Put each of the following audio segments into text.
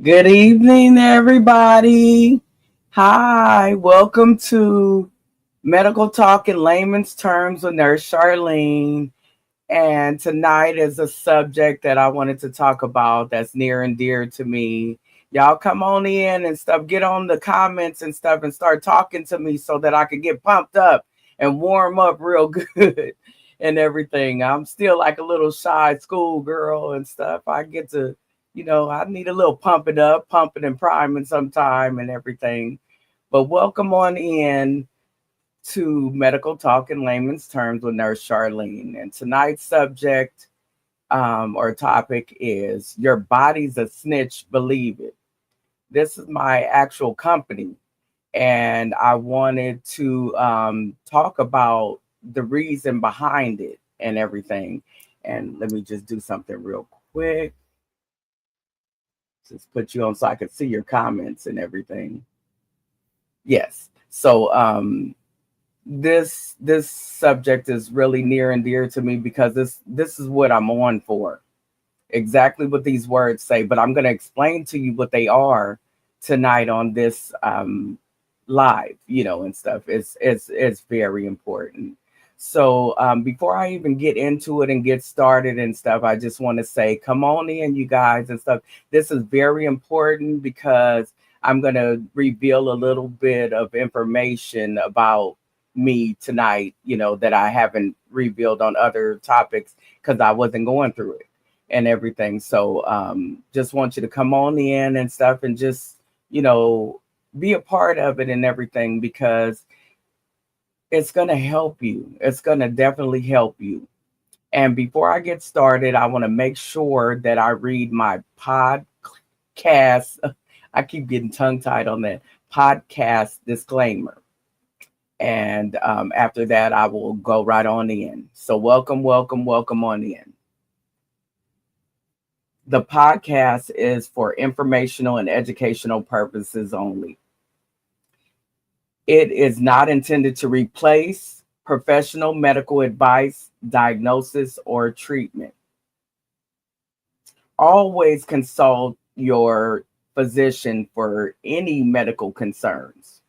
Good evening, everybody. Hi, welcome to Medical Talk in Layman's Terms with Nurse Charlene. And tonight is a subject that I wanted to talk about that's near and dear to me. Y'all come on in and stuff, get on the comments and stuff and start talking to me so that I can get pumped up and warm up real good and everything. I'm still like a little shy schoolgirl and stuff. I get to, I need a little pumping up, pumping and priming sometime and everything. But welcome on in to Medical Talk in Layman's Terms with Nurse Charlene. And tonight's subject or topic is Your Body's a Snitch, Believe It. This is my actual company. And I wanted to talk about the reason behind it and everything. And let me just do something real quick. Just put you on so I could see your comments and everything. Yes. So this subject is really near and dear to me because this is what I'm on for. Exactly what these words say, but I'm going to explain to you what they are tonight on this live, and stuff. It's very important. So before I even get into it and get started and stuff, I just want to say, come on in, you guys and stuff. This is very important because I'm going to reveal a little bit of information about me tonight, that I haven't revealed on other topics because I wasn't going through it and everything. So just want you to come on in and stuff and just, be a part of it and everything because it's going to help you. It's going to definitely help you. And before I get started, I want to make sure that I read my podcast. I keep getting tongue tied on that podcast disclaimer. And after that, I will go right on in. So welcome, welcome, welcome on in. The podcast is for informational and educational purposes only. It is not intended to replace professional medical advice, diagnosis, or treatment. Always consult your physician for any medical concerns.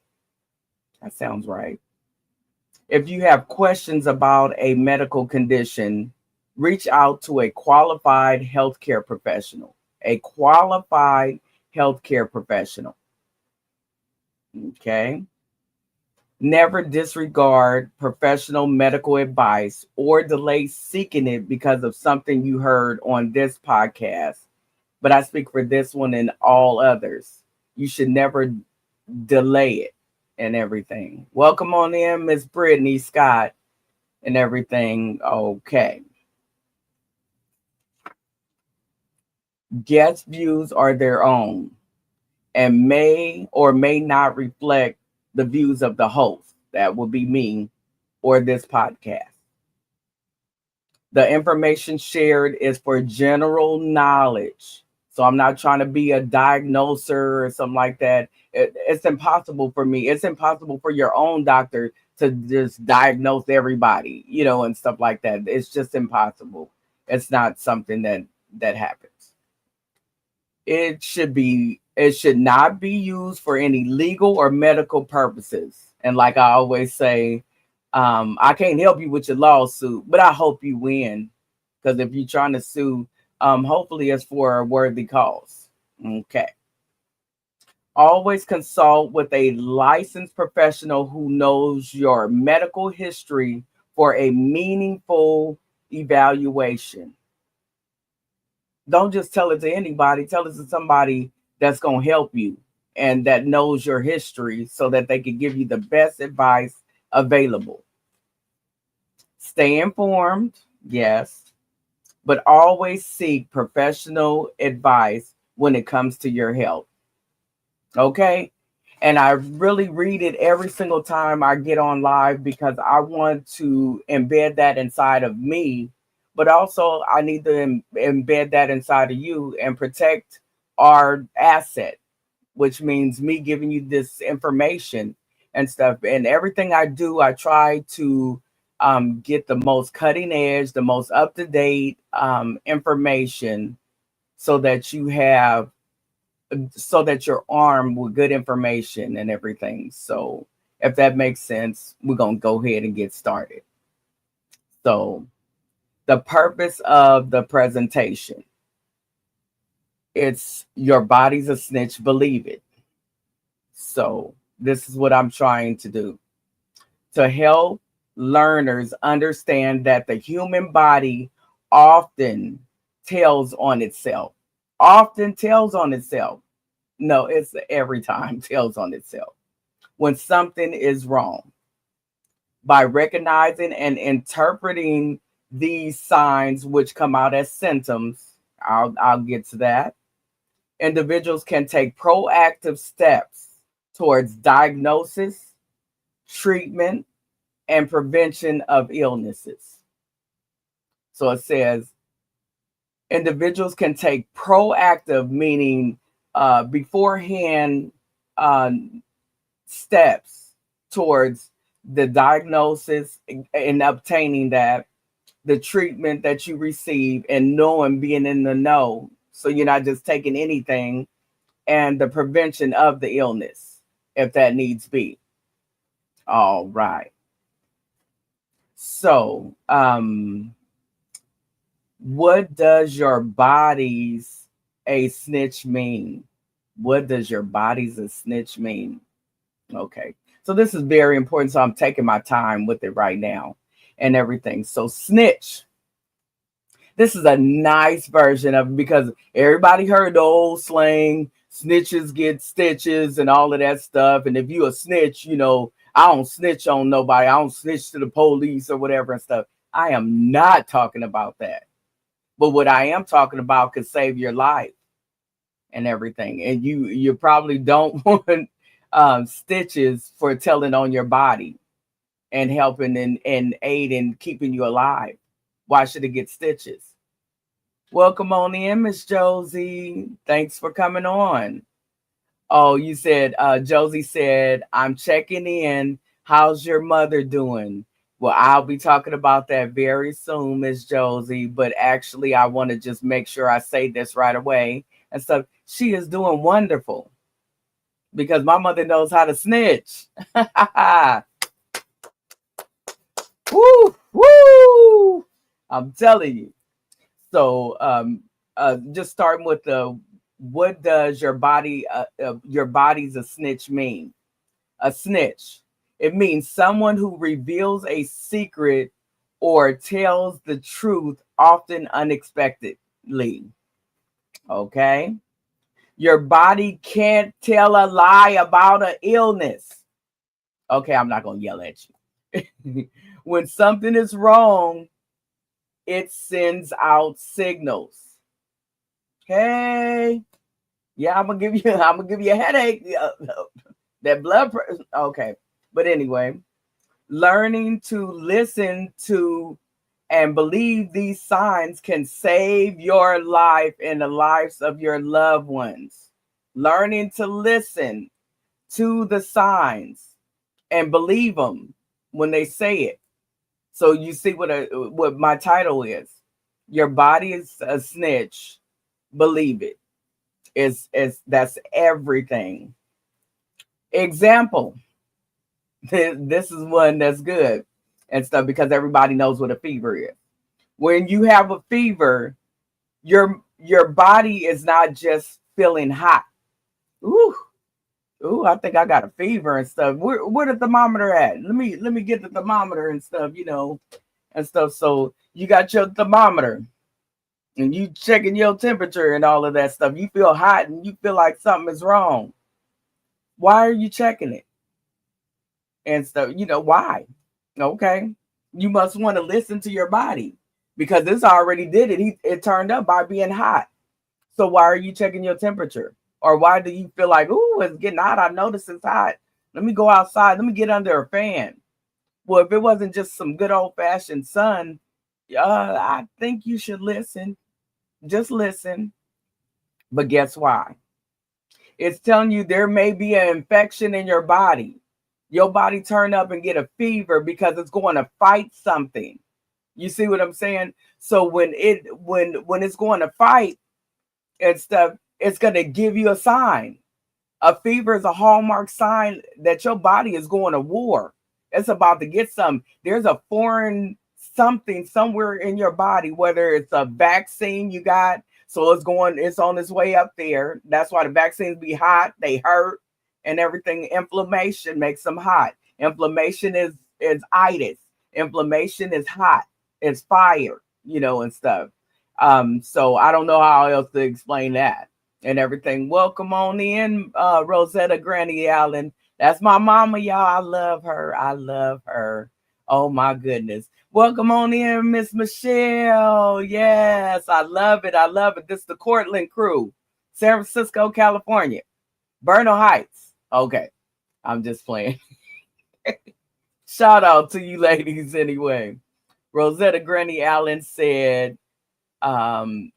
That sounds right. If you have questions about a medical condition, reach out to a qualified healthcare professional. A qualified healthcare professional. Okay. Never disregard professional medical advice or delay seeking it because of something you heard on this podcast. But I speak for this one and all others. You should never delay it and everything. Welcome on in, Miss Brittany Scott and everything. Okay. Guest views are their own and may or may not reflect the views of the host. That would be me or this podcast. The information shared is for general knowledge. So I'm not trying to be a diagnoser or something like that. It's impossible for me. It's impossible for your own doctor to just diagnose everybody, and stuff like that. It's just impossible. It's not something that happens. It should not be used for any legal or medical purposes. And like I always say, I can't help you with your lawsuit, but I hope you win. Because if you're trying to sue, hopefully it's for a worthy cause. Okay. Always consult with a licensed professional who knows your medical history for a meaningful evaluation. Don't just tell it to anybody. Tell it to somebody that's going to help you and that knows your history so that they can give you the best advice available. Stay informed, yes, but always seek professional advice when it comes to your health. Okay? And I really read it every single time I get on live because I want to embed that inside of me, but also I need to embed that inside of you and protect our asset, which means me giving you this information and stuff. And everything I do, I try to get the most cutting edge, the most up to date information so that you have so that you're armed with good information and everything. So if that makes sense, we're going to go ahead and get started. So the purpose of the presentation, it's your body's a snitch, believe it. So this is what I'm trying to do, to help learners understand that the human body often tells on itself. Often tells on itself. No, it's every time tells on itself when something is wrong. By recognizing and interpreting these signs, which come out as symptoms, I'll get to that. Individuals can take proactive steps towards diagnosis, treatment, and prevention of illnesses. So it says individuals can take proactive, meaning beforehand steps towards the diagnosis and obtaining that, the treatment that you receive, and knowing, being in the know. So you're not just taking anything, and the prevention of the illness, if that needs be. All right. So, what does your body's a snitch mean? What does your body's a snitch mean? Okay. So this is very important. So I'm taking my time with it right now and everything. So snitch. This is a nice version of it because everybody heard the old slang, snitches get stitches and all of that stuff. And if you a snitch, you know, I don't snitch on nobody. I don't snitch to the police or whatever and stuff. I am not talking about that. But what I am talking about could save your life and everything. And you probably don't want stitches for telling on your body and helping and aid in keeping you alive. Why should it get stitches? Welcome on in, Miss Josie. Thanks for coming on. Oh, you said, Josie said, I'm checking in. How's your mother doing? Well, I'll be talking about that very soon, Miss Josie. But actually, I want to just make sure I say this right away and stuff. She is doing wonderful because my mother knows how to snitch. Woo, woo! I'm telling you. So, just starting with the what does your body's a snitch mean? A snitch. It means someone who reveals a secret or tells the truth, often unexpectedly. Okay. Your body can't tell a lie about an illness. Okay, I'm not going to yell at you. When something is wrong, it sends out signals. Hey, yeah, I'm gonna give you a headache. That blood pressure. Okay, but anyway, learning to listen to and believe these signs can save your life and the lives of your loved ones. Learning to listen to the signs and believe them when they say it. So you see what my title is. Your body is a snitch. Believe it. It's that's everything. Example. This is one that's good and stuff because everybody knows what a fever is. When you have a fever, your body is not just feeling hot. Ooh, I think I got a fever and stuff. Where the thermometer at? Let me get the thermometer and stuff, and stuff. So you got your thermometer and you checking your temperature and all of that stuff. You feel hot and you feel like something is wrong. Why are you checking it? And stuff, why? Okay. You must want to listen to your body because this already did it. It turned up by being hot. So why are you checking your temperature? Or why do you feel like, ooh, it's getting hot? I notice it's hot. Let me go outside. Let me get under a fan. Well, if it wasn't just some good old-fashioned sun, I think you should listen. Just listen. But guess why? It's telling you there may be an infection in your body. Your body turn up and get a fever because it's going to fight something. You see what I'm saying? So when it's going to fight and stuff, it's going to give you a sign. A fever is a hallmark sign that your body is going to war. It's about to get some. There's a foreign something somewhere in your body, whether it's a vaccine you got, so it's on its way up there. That's why the vaccines be hot, they hurt, and everything. Inflammation makes them hot. Inflammation is itis. Inflammation is hot. It's fire, and stuff. So I don't know how else to explain that and everything. Welcome on in, Rosetta Granny Allen. That's my mama, y'all. I love her. I love her. Oh my goodness. Welcome on in, Miss Michelle. Yes, I love it. I love it. This is the Cortland crew, San Francisco, California, Bernal Heights. Okay, I'm just playing. Shout out to you ladies anyway. Rosetta Granny Allen said,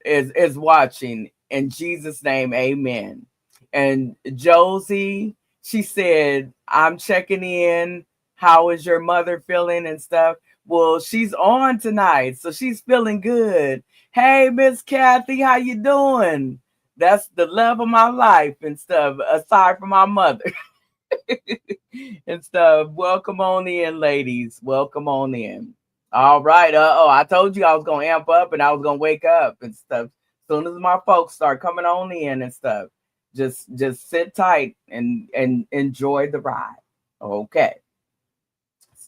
is watching. In Jesus' name, amen. And Josie, she said, I'm checking in. How is your mother feeling and stuff? Well, she's on tonight, so she's feeling good. Hey, Miss Kathy, how you doing? That's the love of my life and stuff, aside from my mother. And stuff. Welcome on in, ladies. Welcome on in. All right. I told you I was gonna amp up and I was gonna wake up and stuff. As soon as my folks start coming on in and stuff, just sit tight and enjoy the ride. Okay.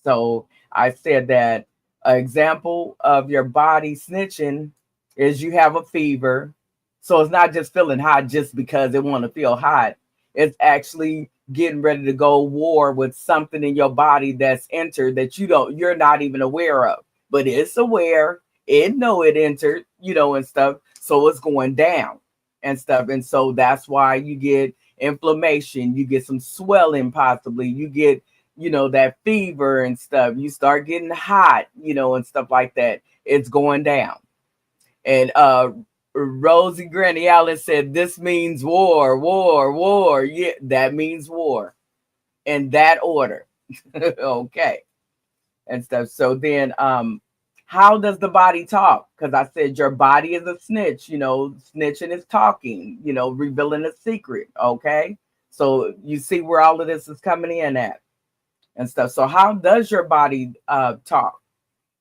So I said that an example of your body snitching is you have a fever. So it's not just feeling hot just because it want to feel hot. It's actually getting ready to go war with something in your body that's entered that you're not even aware of, but it's aware. It know it entered, and stuff. So it's going down and stuff. And so that's why you get inflammation. You get some swelling, possibly. You get, that fever and stuff. You start getting hot, and stuff like that. It's going down. And Rosie Granny Allen said, this means war, war, war. Yeah, that means war. In that order. Okay. And stuff. So then how does the body talk? Because I said your body is a snitch, snitching is talking, revealing a secret. Okay. So you see where all of this is coming in at and stuff. So how does your body talk?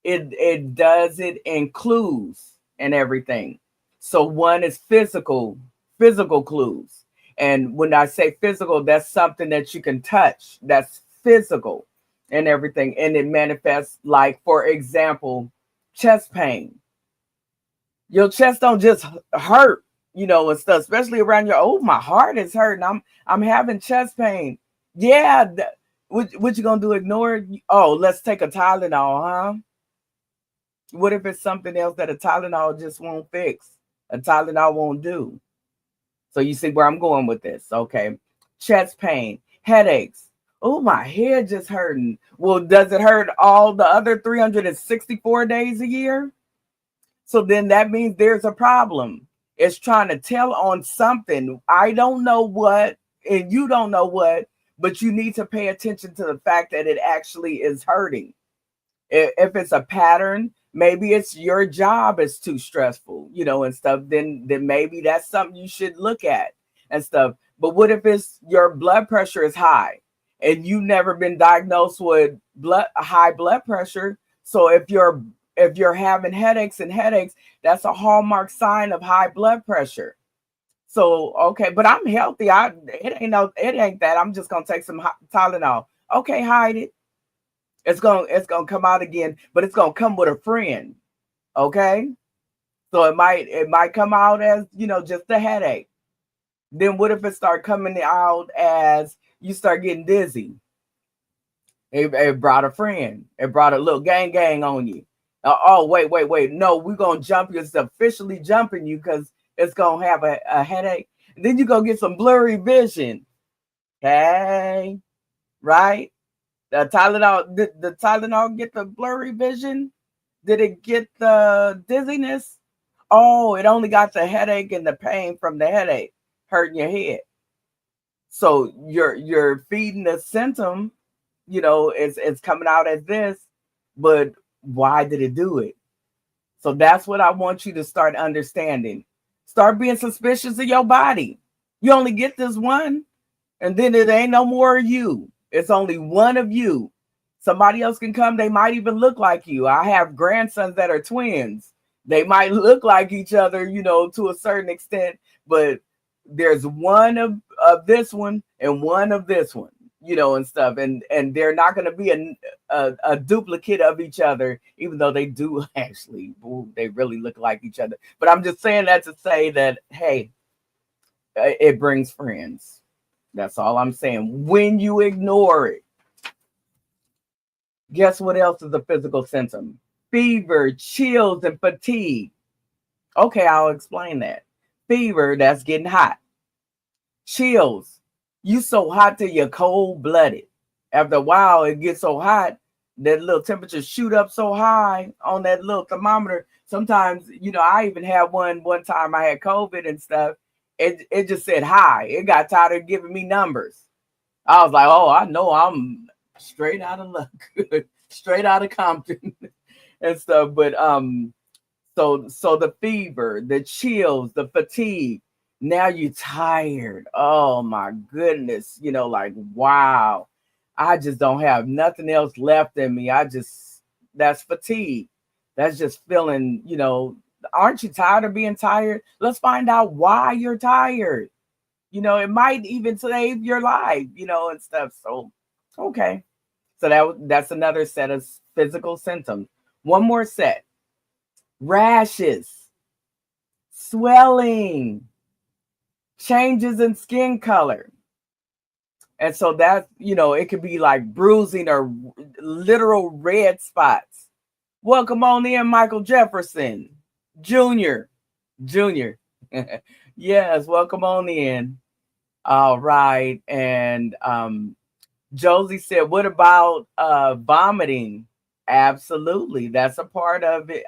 It does it in clues and everything. So one is physical clues. And when I say physical, that's something that you can touch. That's physical and everything. And it manifests like, for example, chest pain. Your chest don't just hurt, and stuff, especially around my heart is hurting. I'm having chest pain. Yeah. What you gonna do? Ignore it? Oh, let's take a Tylenol, huh? What if it's something else that a Tylenol just won't fix? A Tylenol won't do. So you see where I'm going with this. Okay. Chest pain, headaches. Oh, my head just hurting. Well, does it hurt all the other 364 days a year? So then that means there's a problem. It's trying to tell on something. I don't know what, and you don't know what, but you need to pay attention to the fact that it actually is hurting. If it's a pattern, maybe it's your job is too stressful, and stuff, then maybe that's something you should look at and stuff. But what if it's your blood pressure is high and you've never been diagnosed with high blood pressure? So if you're having headaches, that's a hallmark sign of high blood pressure. So, okay, but I'm healthy. It ain't that. I'm just going to take some Tylenol. Okay, hide it. It's gonna come out again, but it's gonna come with a friend. Okay. So it might come out as, just a headache. Then what if it start coming out as you start getting dizzy? It brought a friend. It brought a little gang on you. Oh, wait. No, we're gonna jump you. It's officially jumping you because it's gonna have a headache. Then you go get some blurry vision. Okay. Right? The Tylenol get the blurry vision? Did it get the dizziness? Oh, it only got the headache and the pain from the headache hurting your head. So you're feeding the symptom, it's coming out as this, but why did it do it? So that's what I want you to start understanding. Start being suspicious of your body. You only get this one, and then it ain't no more of you. It's only one of you. Somebody else can come. They might even look like you. I have grandsons that are twins. They might look like each other, to a certain extent, but there's one of this one and one of this one, and stuff. And they're not going to be a duplicate of each other, even though they do actually, they really look like each other. But I'm just saying that to say that, hey, it brings friends. That's all I'm saying. When you ignore it, guess what else is a physical symptom? Fever, chills, and fatigue. Okay, I'll explain that. Fever, that's getting hot. Chills, you so hot till you're cold-blooded. After a while, it gets so hot that little temperature shoot up so high on that little thermometer. Sometimes, I even had one time I had COVID and stuff. It just said high. It got tired of giving me numbers. I was like, oh, I know I'm straight out of luck, straight out of Compton and stuff. But so the fever, the chills, the fatigue. Now you're tired. Oh my goodness, like wow. I just don't have nothing else left in me. That's fatigue. That's just feeling, aren't you tired of being tired? Let's find out why you're tired. It might even save your life, and stuff. So, okay. So that's another set of physical symptoms. One more set. Rashes, swelling, changes in skin color. And so that, it could be like bruising or literal red spots. Welcome on in, Michael Jefferson Jr. Yes, welcome on in. All right. And Josie said, what about vomiting? Absolutely. That's a part of it.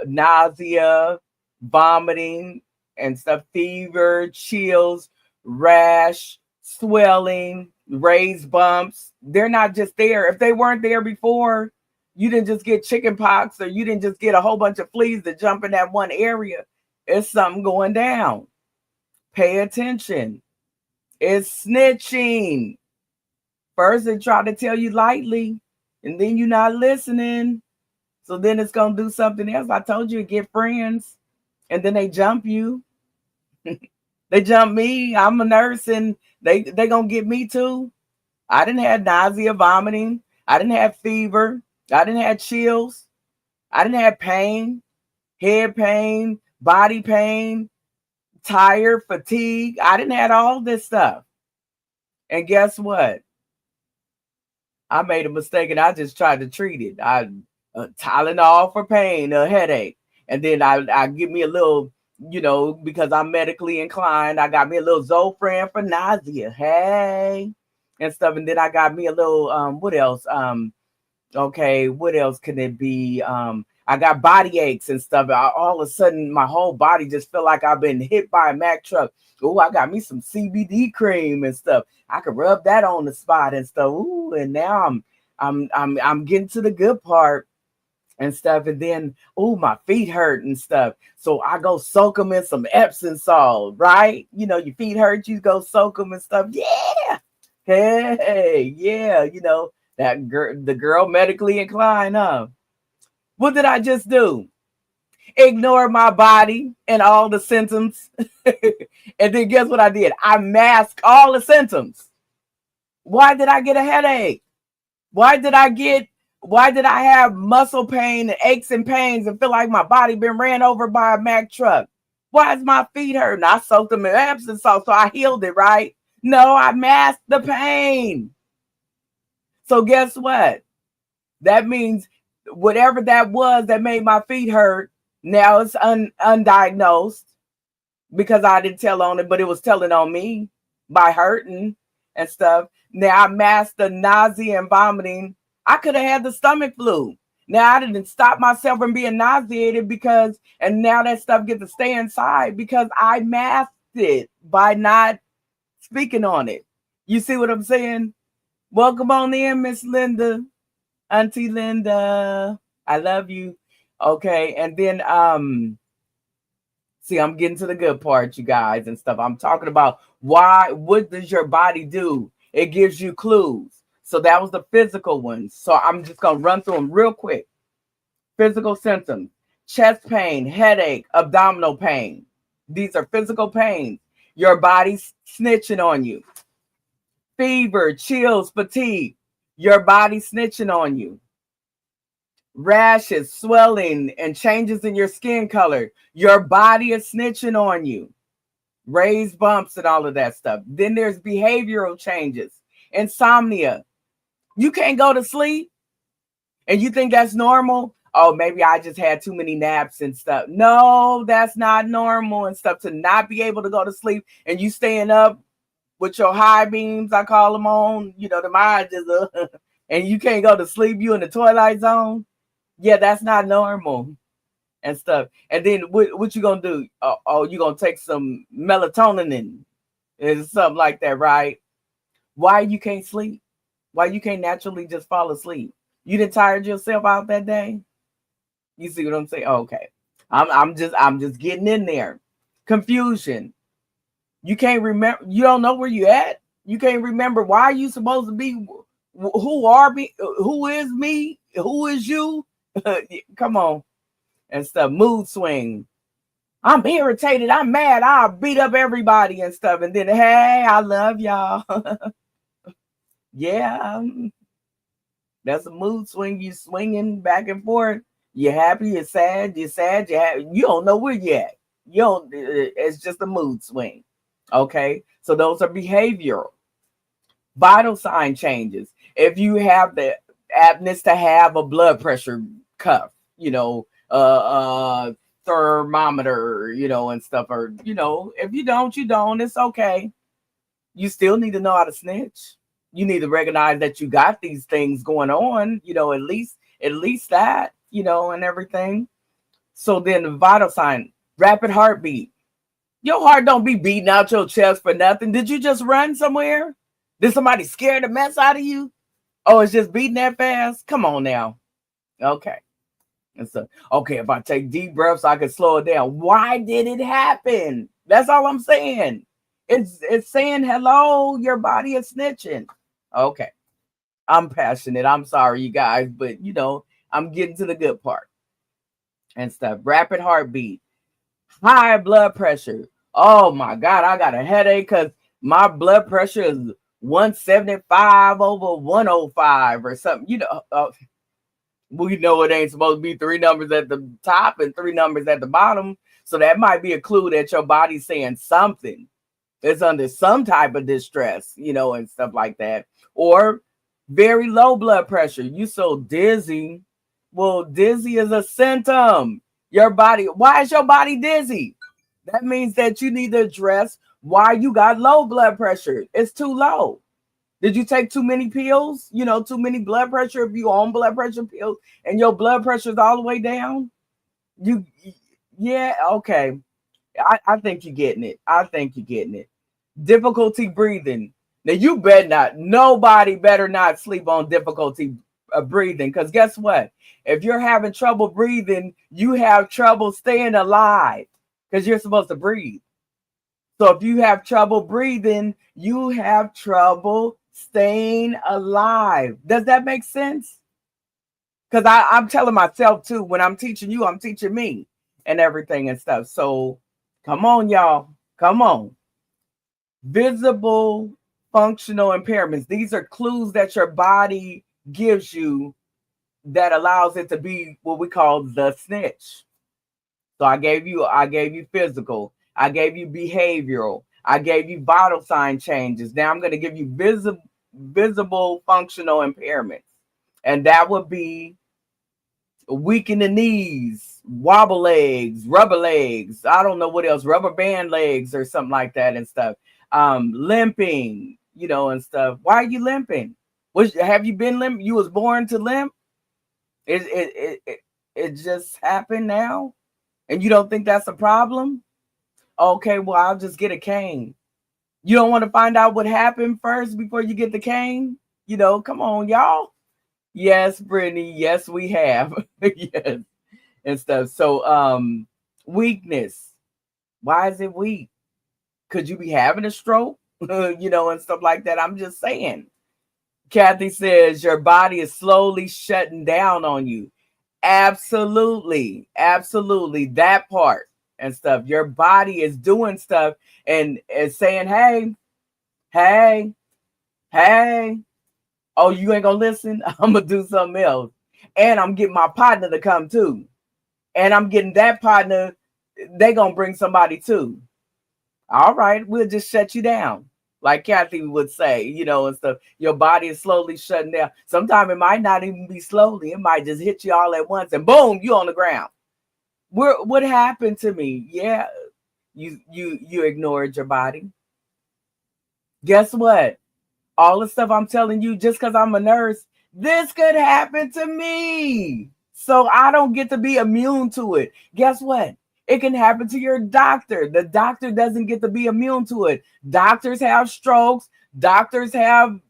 Nausea, vomiting and stuff, fever, chills, rash, swelling, raised bumps. They're not just there. If they weren't there before, you didn't just get chicken pox or you didn't just get a whole bunch of fleas that jump in that one area. It's something going down. Pay attention. It's snitching. First, they try to tell you lightly, and then you're not listening. So then it's going to do something else. I told you to get friends, and then they jump you. They jump me. I'm a nurse, and they going to get me too. I didn't have nausea, vomiting. I didn't have fever. I didn't have chills. I didn't have pain, head pain, body pain, tired, fatigue. I didn't have all this stuff. And guess what? I made a mistake and I just tried to treat it. I Tylenol for pain, a headache. And then I give me a little, because I'm medically inclined, I got me a little Zofran for nausea. Hey, and stuff. And then I got me a little, what else? Okay, what else can it be? I got body aches and stuff. All of a sudden, my whole body just felt like I've been hit by a Mack truck. Oh, I got me some CBD cream and stuff. I could rub that on the spot and stuff. Ooh, and now I'm getting to the good part and stuff. And then, oh, my feet hurt and stuff. So I go soak them in some Epsom salt, right? Your feet hurt, you go soak them and stuff. Yeah. Hey, yeah, the girl medically inclined, huh? What did I just do? Ignore my body and all the symptoms. And then guess what I did? I masked all the symptoms. Why did I get a headache? Why did I have muscle pain and aches and pains and feel like my body been ran over by a Mack truck? Why is my feet hurting? I soaked them in Epsom salt, so I healed it, right? No, I masked the pain. So guess what? That means whatever that was that made my feet hurt, now it's undiagnosed because I didn't tell on it, but it was telling on me by hurting and stuff. Now I masked the nausea and vomiting. I could have had the stomach flu. Now I didn't stop myself from being nauseated and now that stuff gets to stay inside because I masked it by not speaking on it. You see what I'm saying? Welcome on in, Miss Linda. Auntie Linda, I love you. Okay, and then See, I'm getting to the good part, you guys, and stuff. I'm talking about what does your body do? It gives you clues. So that was the physical ones. So I'm just going to run through them real quick. Physical symptoms: chest pain, headache, abdominal pain. These are physical pains. Your body's snitching on you. Fever, chills, fatigue. Your body snitching on you. Rashes, swelling, and changes in your skin color. Your body is snitching on you. Raised bumps and all of that stuff. Then there's behavioral changes. Insomnia. You can't go to sleep and you think that's normal. Oh, maybe I just had too many naps and stuff. No, that's not normal and stuff, to not be able to go to sleep and you staying up with your high beams, I call them on, the mind is and you can't go to sleep, you in the twilight zone. Yeah, that's not normal and stuff. And then what you gonna do? Oh, you gonna take some melatonin and something like that, right? Why you can't sleep? Why you can't naturally just fall asleep? You didn't tired yourself out that day? You see what I'm saying? Okay. I'm just getting in there. Confusion. You can't remember, you don't know where you at. You can't remember why you supposed to be, who are me, who is me, who is you? Come on. And stuff. Mood swing. I'm irritated, I'm mad, I'll beat up everybody and stuff. And then, hey, I love y'all. Yeah. That's a mood swing. You swinging back and forth. You're happy, you're sad, you're happy. You don't know where you're at. It's just a mood swing. Okay. So those are behavioral. Vital sign changes. If you have the aptness to have a blood pressure cuff, thermometer, and stuff, or, if you don't, you don't, it's okay. You still need to know how to snitch. You need to recognize that you got these things going on, at least that, and everything. So then the vital sign: rapid heartbeat. Your heart don't be beating out your chest for nothing. Did you just run somewhere? Did somebody scare the mess out of you? Oh, it's just beating that fast? Come on now. Okay. And so, okay, if I take deep breaths, I can slow it down. Why did it happen? That's all I'm saying. It's saying, hello, your body is snitching. Okay. I'm passionate. I'm sorry, you guys, but I'm getting to the good part and stuff. Rapid heartbeat, high blood pressure. Oh my God, I got a headache because my blood pressure is 175 over 105 or something. We know it ain't supposed to be 3 numbers at the top and 3 numbers at the bottom. So that might be a clue that your body's saying something. It's under some type of distress, and stuff like that. Or very low blood pressure. You so dizzy. Well, dizzy is a symptom. Why is your body dizzy? That means that you need to address why you got low blood pressure. It's too low. Did you take too many pills? Too many blood pressure, if you on blood pressure pills and your blood pressure is all the way down? Yeah, okay. I think you're getting it. Difficulty breathing. Now you better not, nobody better not sleep on difficulty breathing, because guess what? If you're having trouble breathing, you have trouble staying alive because you're supposed to breathe. So if you have trouble breathing, you have trouble staying alive. Does that make sense? Because I'm telling myself too, when I'm teaching you, I'm teaching me and everything and stuff. So come on, y'all. Come on. Visible functional impairments. These are clues that your body gives you that allows it to be what we call the snitch. So I gave you physical. I gave you behavioral. I gave you vital sign changes. Now I'm going to give you visible functional impairments. And that would be weak in the knees, wobble legs, rubber legs. I don't know what else, rubber band legs or something like that and stuff. Limping, and stuff. Why are you limping? Have you been limp? You was born to limp? It just happened now? And you don't think that's a problem? Okay, well, I'll just get a cane. You don't want to find out what happened first before you get the cane? Come on, y'all. Yes, Brittany. Yes, we have. Yes. And stuff. So, weakness. Why is it weak? Could you be having a stroke? And stuff like that. I'm just saying. Kathy says your body is slowly shutting down on you. Absolutely. Absolutely. That part and stuff. Your body is doing stuff and is saying, hey, hey, hey. Oh, you ain't gonna listen? I'm gonna do something else. And I'm getting my partner to come too. And I'm getting that partner, they gonna bring somebody too. All right, we'll just shut you down. Like Kathy would say, and stuff. Your body is slowly shutting down. Sometimes it might not even be slowly. It might just hit you all at once and boom, you on the ground. What happened to me? Yeah, you ignored your body. Guess what? All the stuff I'm telling you, just because I'm a nurse, this could happen to me. So I don't get to be immune to it. Guess what? It can happen to your doctor. The doctor doesn't get to be immune to it. Doctors have strokes. Doctors have,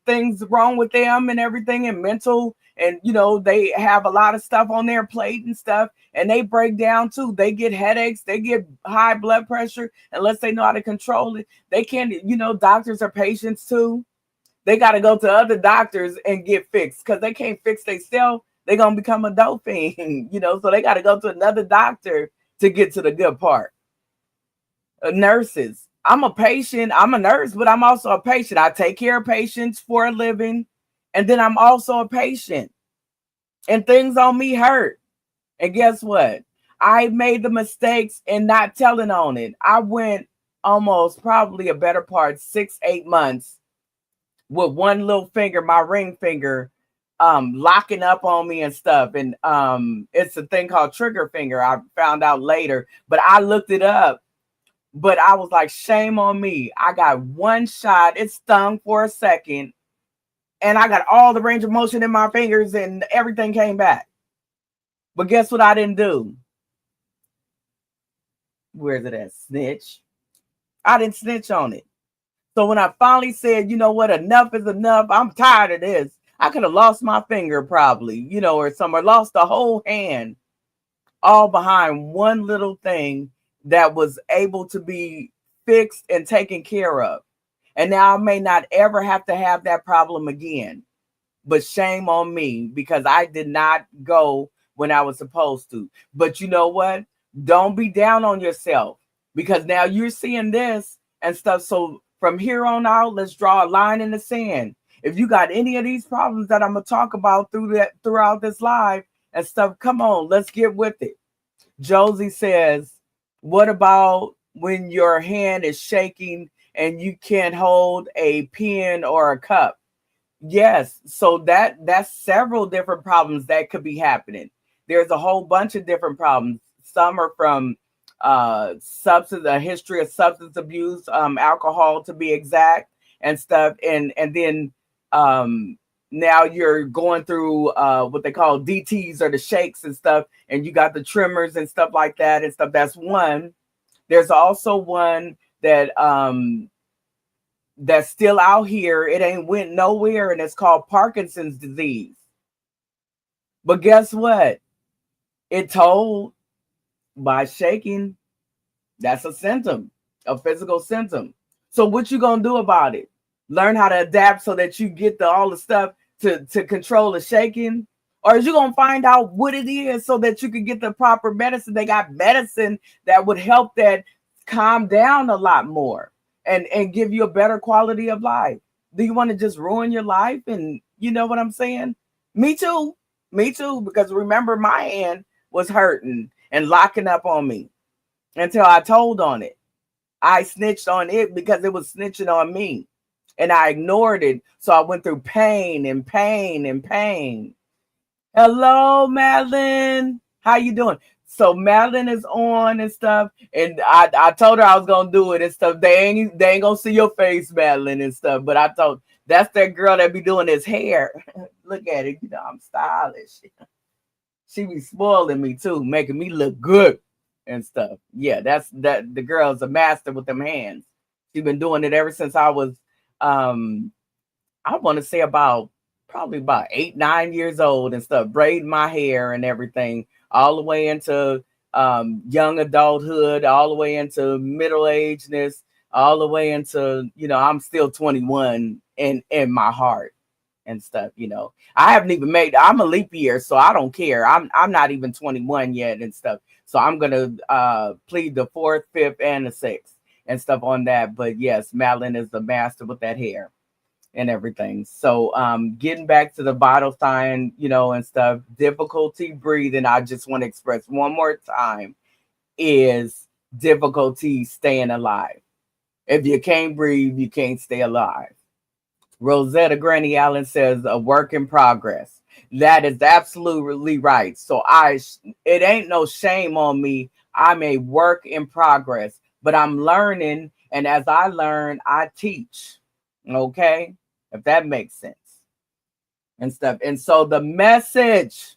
things wrong with them and everything, and mental, and they have a lot of stuff on their plate and stuff, and they break down too. They get headaches, they get high blood pressure, unless they know how to control it. They can't, doctors are patients too. They got to go to other doctors and get fixed because they can't fix themselves. They're going to become a dope fiend, so they got to go to another doctor to get to the good part. Nurses. I'm a patient. I'm a nurse, but I'm also a patient. I take care of patients for a living. And then I'm also a patient. And things on me hurt. And guess what? I made the mistakes in not telling on it. I went almost probably a better part 6-8 months with one little finger, my ring finger, locking up on me and stuff. And it's a thing called trigger finger. I found out later, but I looked it up. But I was like, shame on me. I got one shot. It stung for a second. And I got all the range of motion in my fingers and everything came back. But guess what I didn't do? Where's it at? Snitch. I didn't snitch on it. So when I finally said, you know what, enough is enough. I'm tired of this. I could have lost my finger probably, or somewhere, lost the whole hand, all behind one little thing that was able to be fixed and taken care of. And now I may not ever have to have that problem again. But shame on me because I did not go when I was supposed to. But you know what? Don't be down on yourself because now you're seeing this and stuff. So from here on out, let's draw a line in the sand. If you got any of these problems that I'm going to talk about throughout this live and stuff, come on, let's get with it. Josie says, what about when your hand is shaking and you can't hold a pen or a cup? Yes. So that's several different problems that could be happening. There's a whole bunch of different problems. Some are from a history of substance abuse, alcohol to be exact, and stuff. And then now you're going through what they call DTs or the shakes and stuff, and you got the tremors and stuff like that and stuff. That's one. There's also one that that's still out here. It ain't went nowhere, and it's called Parkinson's disease. But guess what? It told by shaking. That's a symptom, a physical symptom. So what you gonna do about it? Learn how to adapt so that you get all the stuff to control the shaking? Or is you gonna find out what it is so that you can get the proper medicine? They got medicine that would help that calm down a lot more and give you a better quality of life. Do you want to just ruin your life? And you know what I'm saying? Me too. Me too. Because remember, my hand was hurting and locking up on me until I told on it. I snitched on it because it was snitching on me. And I ignored it. So I went through pain and pain and pain. Hello, Madeline. How you doing? So Madeline is on and stuff. And I told her I was gonna do it and stuff. They ain't gonna see your face, Madeline, and stuff. But I told that's that girl that be doing his hair. Look at it. I'm stylish. She be spoiling me too, making me look good and stuff. Yeah, that the girl's a master with them hands. She's been doing it ever since I was I want to say probably about 8-9 years old and stuff, braiding my hair and everything, all the way into young adulthood, all the way into middle ageness, all the way into, I'm still 21 in my heart and stuff. I haven't even I'm a leap year, so I don't care. I'm not even 21 yet and stuff. So I'm gonna plead the fourth, fifth, and the sixth and stuff on that. But yes, Madeline is the master with that hair and everything. So getting back to the vital sign, and stuff, difficulty breathing, I just want to express one more time, is difficulty staying alive. If you can't breathe, you can't stay alive. Rosetta Granny Allen says a work in progress. That is absolutely right. So it ain't no shame on me. I'm a work in progress, but I'm learning, and as I learn, I teach. Okay, if that makes sense and stuff. And so the message,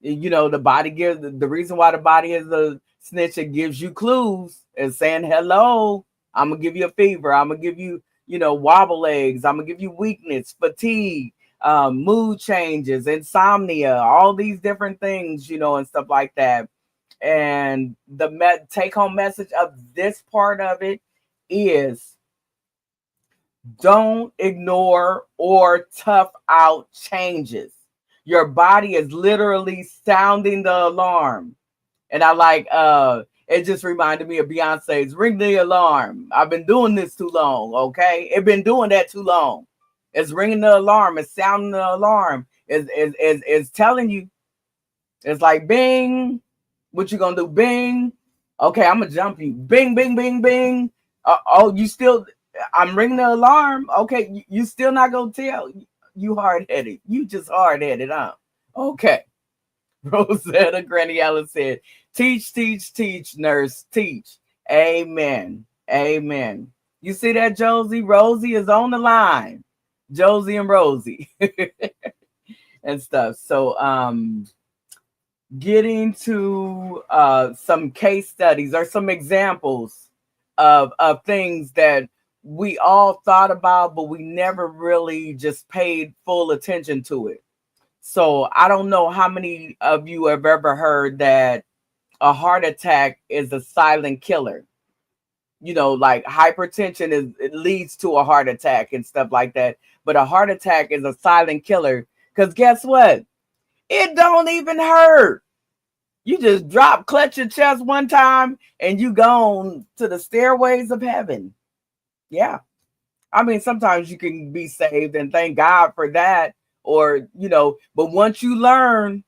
the body gives, the reason why the body is a snitch, it gives you clues. It's saying, hello, I'm gonna give you a fever, I'm gonna give you, wobble legs, I'm gonna give you weakness, fatigue, mood changes, insomnia, all these different things, and stuff like that. And the take home message of this part of it is, don't ignore or tough out changes. Your body is literally sounding the alarm. And I like, it just reminded me of Beyonce's Ring the Alarm. I've been doing this too long, okay? It's been doing that too long. It's ringing the alarm. It's sounding the alarm. It's telling you. It's like, bing. What you gonna do? Bing. Okay, I'm gonna jump you. Bing, bing, bing, bing. You still, I'm ringing the alarm. Okay, you still not gonna tell. You hard-headed. You just hard-headed, huh? Okay. Rosetta Granny Allen said, teach, teach, teach, nurse, teach. Amen. Amen. You see that, Josie? Rosie is on the line. Josie and Rosie and stuff. So getting to some case studies or some examples of things that we all thought about, but we never really just paid full attention to it. So I don't know how many of you have ever heard that a heart attack is a silent killer. Like hypertension it leads to a heart attack and stuff like that. But a heart attack is a silent killer, because guess what? It don't even hurt. You just clutch your chest one time, and you go to the stairways of heaven. Yeah. I mean, sometimes you can be saved, and thank God for that. Or, but once you learn,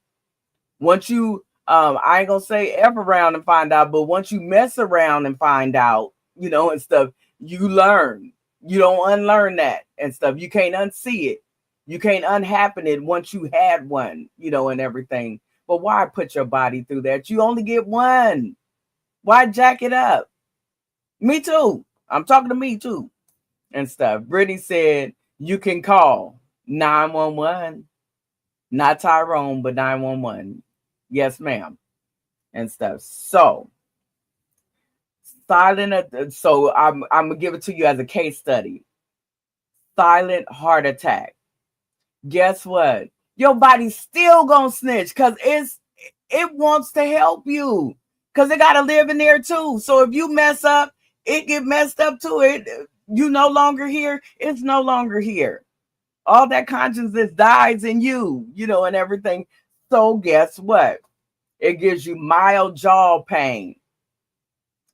I ain't gonna say F around and find out, but once you mess around and find out, and stuff, you learn. You don't unlearn that and stuff. You can't unsee it. You can't unhappen it once you had one, and everything. But why put your body through that? You only get one. Why jack it up? Me too. I'm talking to me too and stuff. Brittany said, you can call 911. Not Tyrone, but 911. Yes, ma'am. And stuff. So so I'm gonna give it to you as a case study. Silent heart attack. Guess what? Your body's still gonna snitch, because it wants to help you, because it gotta live in there too. So if you mess up, it get messed up too. You no longer here, it's no longer here. All that consciousness dies in you, and everything. So guess what? It gives you mild jaw pain,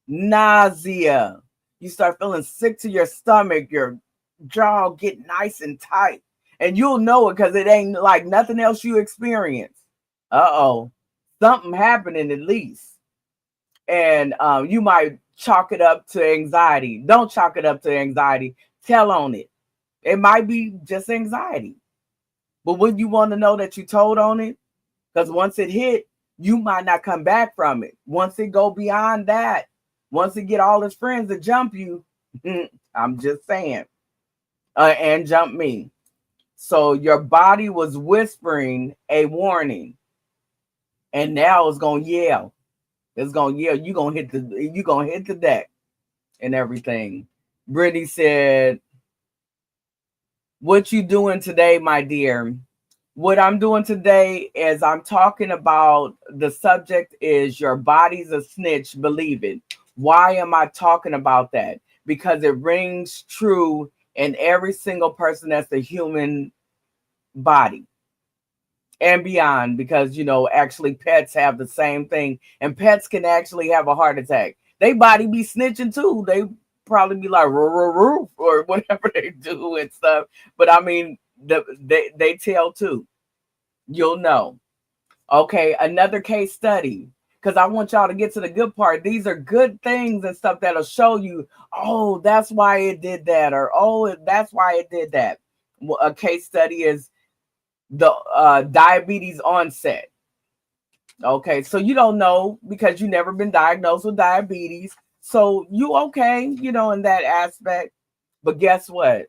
nausea. You start feeling sick to your stomach. Your jaw get nice and tight. And you'll know it, because it ain't like nothing else you experience. Uh-oh. Something happening at least. And you might chalk it up to anxiety. Don't chalk it up to anxiety. Tell on it. It might be just anxiety. But would you want to know that you told on it? Because once it hit, you might not come back from it. Once it go beyond that, once it get all his friends to jump you, I'm just saying, and jump me. So your body was whispering a warning, and now it's gonna yell. It's gonna yell. You gonna hit the deck and everything. Brittany said, what you doing today, my dear? What I'm doing today is I'm talking about the subject is your body's a snitch, believe it. Why am I talking about that? Because it rings true in every single person that's a human body and beyond, because actually pets have the same thing, and pets can actually have a heart attack. They body be snitching too. They probably be like roo, roo, roo, or whatever they do and stuff. But I mean, they tell too. You'll know. Okay, another case study, because I want y'all to get to the good part. These are good things and stuff that'll show you, oh, that's why it did that, or oh, that's why it did that. A case study is the diabetes onset. Okay, so you don't know because you never been diagnosed with diabetes. So you okay, in that aspect. But guess what?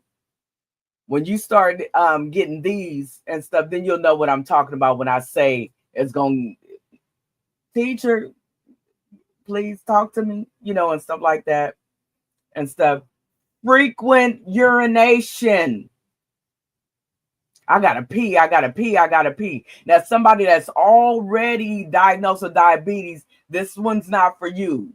When you start getting these and stuff, then you'll know what I'm talking about when I say it's going, teacher, please talk to me, and stuff like that and stuff. Frequent urination. I gotta pee, I gotta pee, I gotta pee. Now, somebody that's already diagnosed with diabetes, this one's not for you.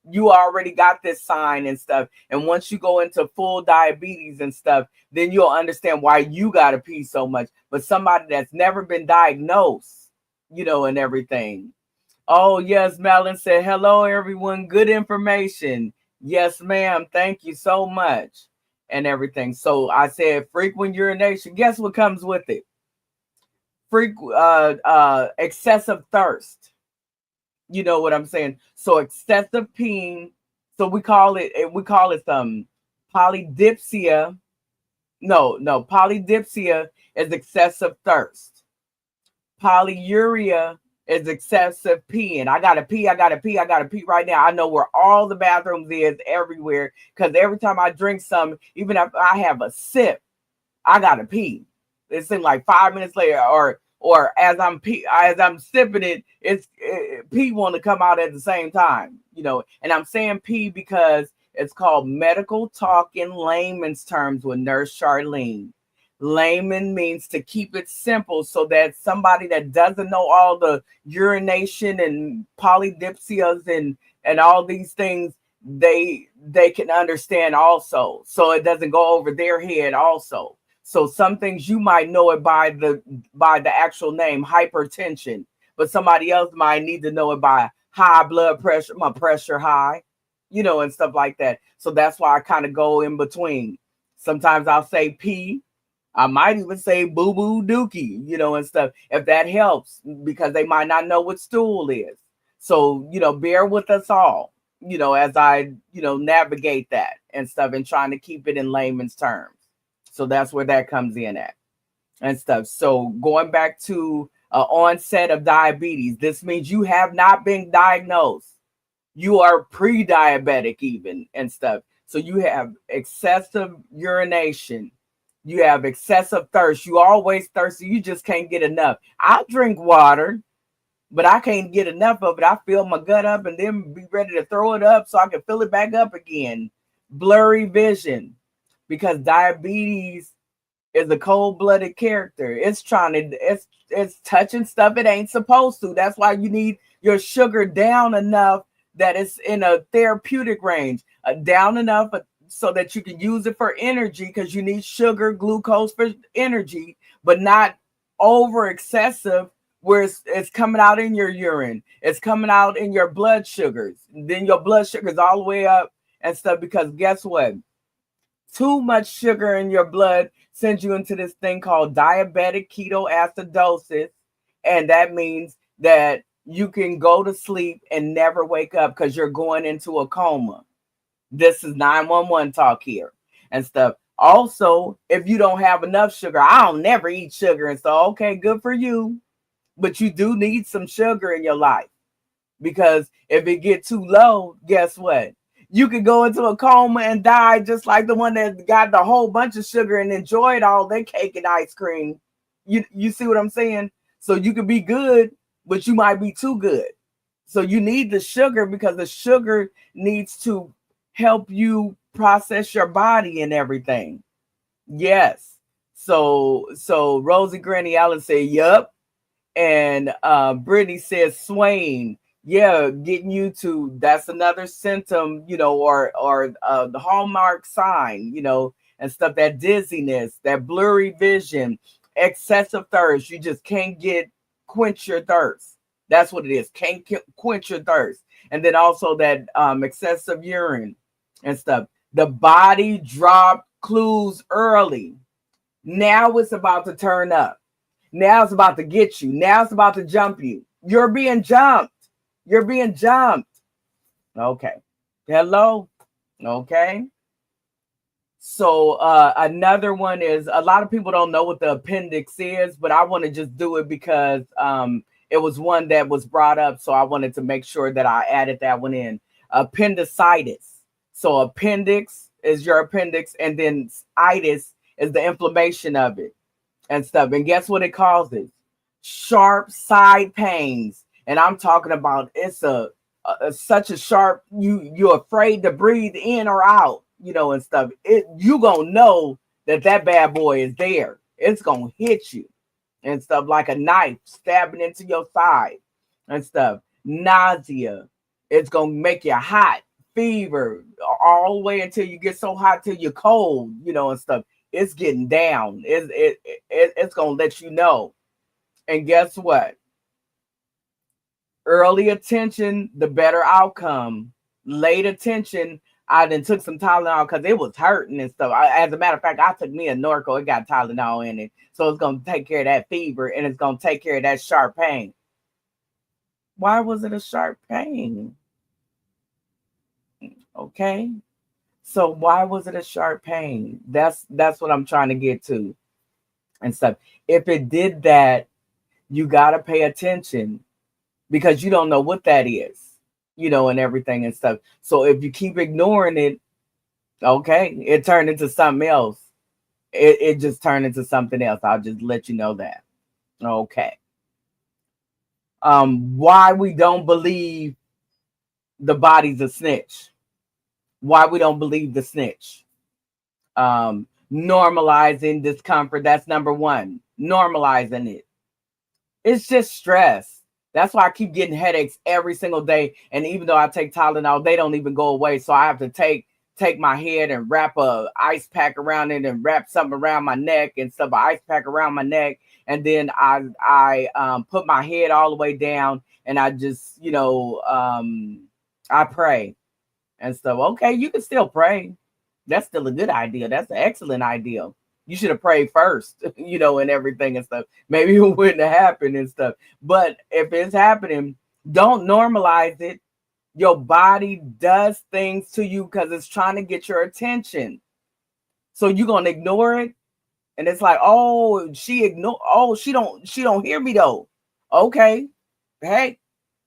You already got this sign and stuff. And once you go into full diabetes and stuff, then you'll understand why you gotta pee so much. But somebody that's never been diagnosed, and everything. Oh, yes, Melon said, hello, everyone. Good information. Yes, ma'am. Thank you so much. And everything. So I said frequent urination. Guess what comes with it? Excessive thirst. You know what I'm saying? So excessive peeing. So we call it polydipsia. No, polydipsia is excessive thirst. Polyuria is excessive peeing. I gotta pee, I gotta pee, I gotta pee right now. I know where all the bathrooms is everywhere, because every time I drink something, even if I have a sip, I gotta pee. It seems like 5 minutes later, or as I'm sipping it, pee want to come out at the same time, And I'm saying pee because it's called medical talk in layman's terms with Nurse Charlene. Layman means to keep it simple so that somebody that doesn't know all the urination and polydipsias and all these things, they can understand also, so it doesn't go over their head also. So some things you might know it by the actual name, hypertension, but somebody else might need to know it by high blood pressure, my pressure high, and stuff like that. So that's why I kind of go in between. Sometimes I'll say pee. I might even say boo boo dookie, and stuff, if that helps, because they might not know what stool is. So, bear with us all, as I, navigate that and stuff and trying to keep it in layman's terms. So that's where that comes in at and stuff. So going back to onset of diabetes, this means you have not been diagnosed. You are pre-diabetic even and stuff. So you have excessive urination. You have excessive thirst. You always thirsty. You just can't get enough. I drink water, but I can't get enough of it. I fill my gut up and then be ready to throw it up so I can fill it back up again. Blurry vision, because diabetes is a cold-blooded character. It's touching stuff it ain't supposed to. That's why you need your sugar down enough that it's in a therapeutic range, down enough so that you can use it for energy, because you need sugar, glucose for energy, but not over excessive where it's coming out in your urine. It's coming out in your blood sugars. Then your blood sugar's all the way up and stuff, because guess what? Too much sugar in your blood sends you into this thing called diabetic ketoacidosis. And that means that you can go to sleep and never wake up because you're going into a coma. This is 911 talk here and stuff. Also, if you don't have enough sugar, I don't never eat sugar. And so, okay, good for you. But you do need some sugar in your life, because if it get too low, guess what? You could go into a coma and die just like the one that got the whole bunch of sugar and enjoyed all their cake and ice cream. You see what I'm saying? So you could be good, but you might be too good. So you need the sugar, because the sugar needs to help you process your body and everything. Yes. So Rosie Granny Allen said, "Yup," and Brittany says, "Swain, yeah, getting you to that's another symptom, or the hallmark sign, and stuff. That dizziness, that blurry vision, excessive thirst. You just can't get quench your thirst. That's what it is. Can't quench your thirst, and then also that excessive urine and stuff. The body drop clues early. Now it's about to turn up. Now it's about to get you. Now it's about to jump you. You're being jumped. You're being jumped. Okay. Hello. Okay. So another one is, a lot of people don't know what the appendix is, but I want to just do it because it was one that was brought up. So I wanted to make sure that I added that one in. Appendicitis. So appendix is your appendix, and then itis is the inflammation of it and stuff. And guess what it causes? Sharp side pains. And I'm talking about, it's such a sharp, you're afraid to breathe in or out, and stuff. You gonna know that bad boy is there. It's gonna hit you and stuff, like a knife stabbing into your side and stuff. Nausea. It's gonna make you hot. Fever, all the way until you get so hot till you're cold, and stuff. It's getting down. It's gonna let you know. And guess what? Early attention, the better outcome. Late attention, I then took some Tylenol because it was hurting and stuff. As a matter of fact, I took me a Norco. It got Tylenol in it. So it's going to take care of that fever, and it's going to take care of that sharp pain. Why was it a sharp pain? Okay. So why was it a sharp pain? That's what I'm trying to get to and stuff. If it did that, you got to pay attention, because you don't know what that is, and everything and stuff. So if you keep ignoring it, okay, it turned into something else. It just turned into something else. I'll just let you know that. Okay. Why we don't believe the body's a snitch. Why we don't believe the snitch. Normalizing discomfort. That's number one. Normalizing it. It's just stress. That's why I keep getting headaches every single day. And even though I take Tylenol, they don't even go away. So I have to take my head and wrap a ice pack around it, and wrap something around my neck and stuff, an ice pack around my neck. And then I put my head all the way down, and I just, I pray and stuff. Okay, you can still pray. That's still a good idea. That's an excellent idea. You should have prayed first, and everything and stuff. Maybe it wouldn't have happened and stuff. But if it's happening, don't normalize it. Your body does things to you because it's trying to get your attention. So you're gonna ignore it, and it's like, oh, she don't hear me though. Okay, hey,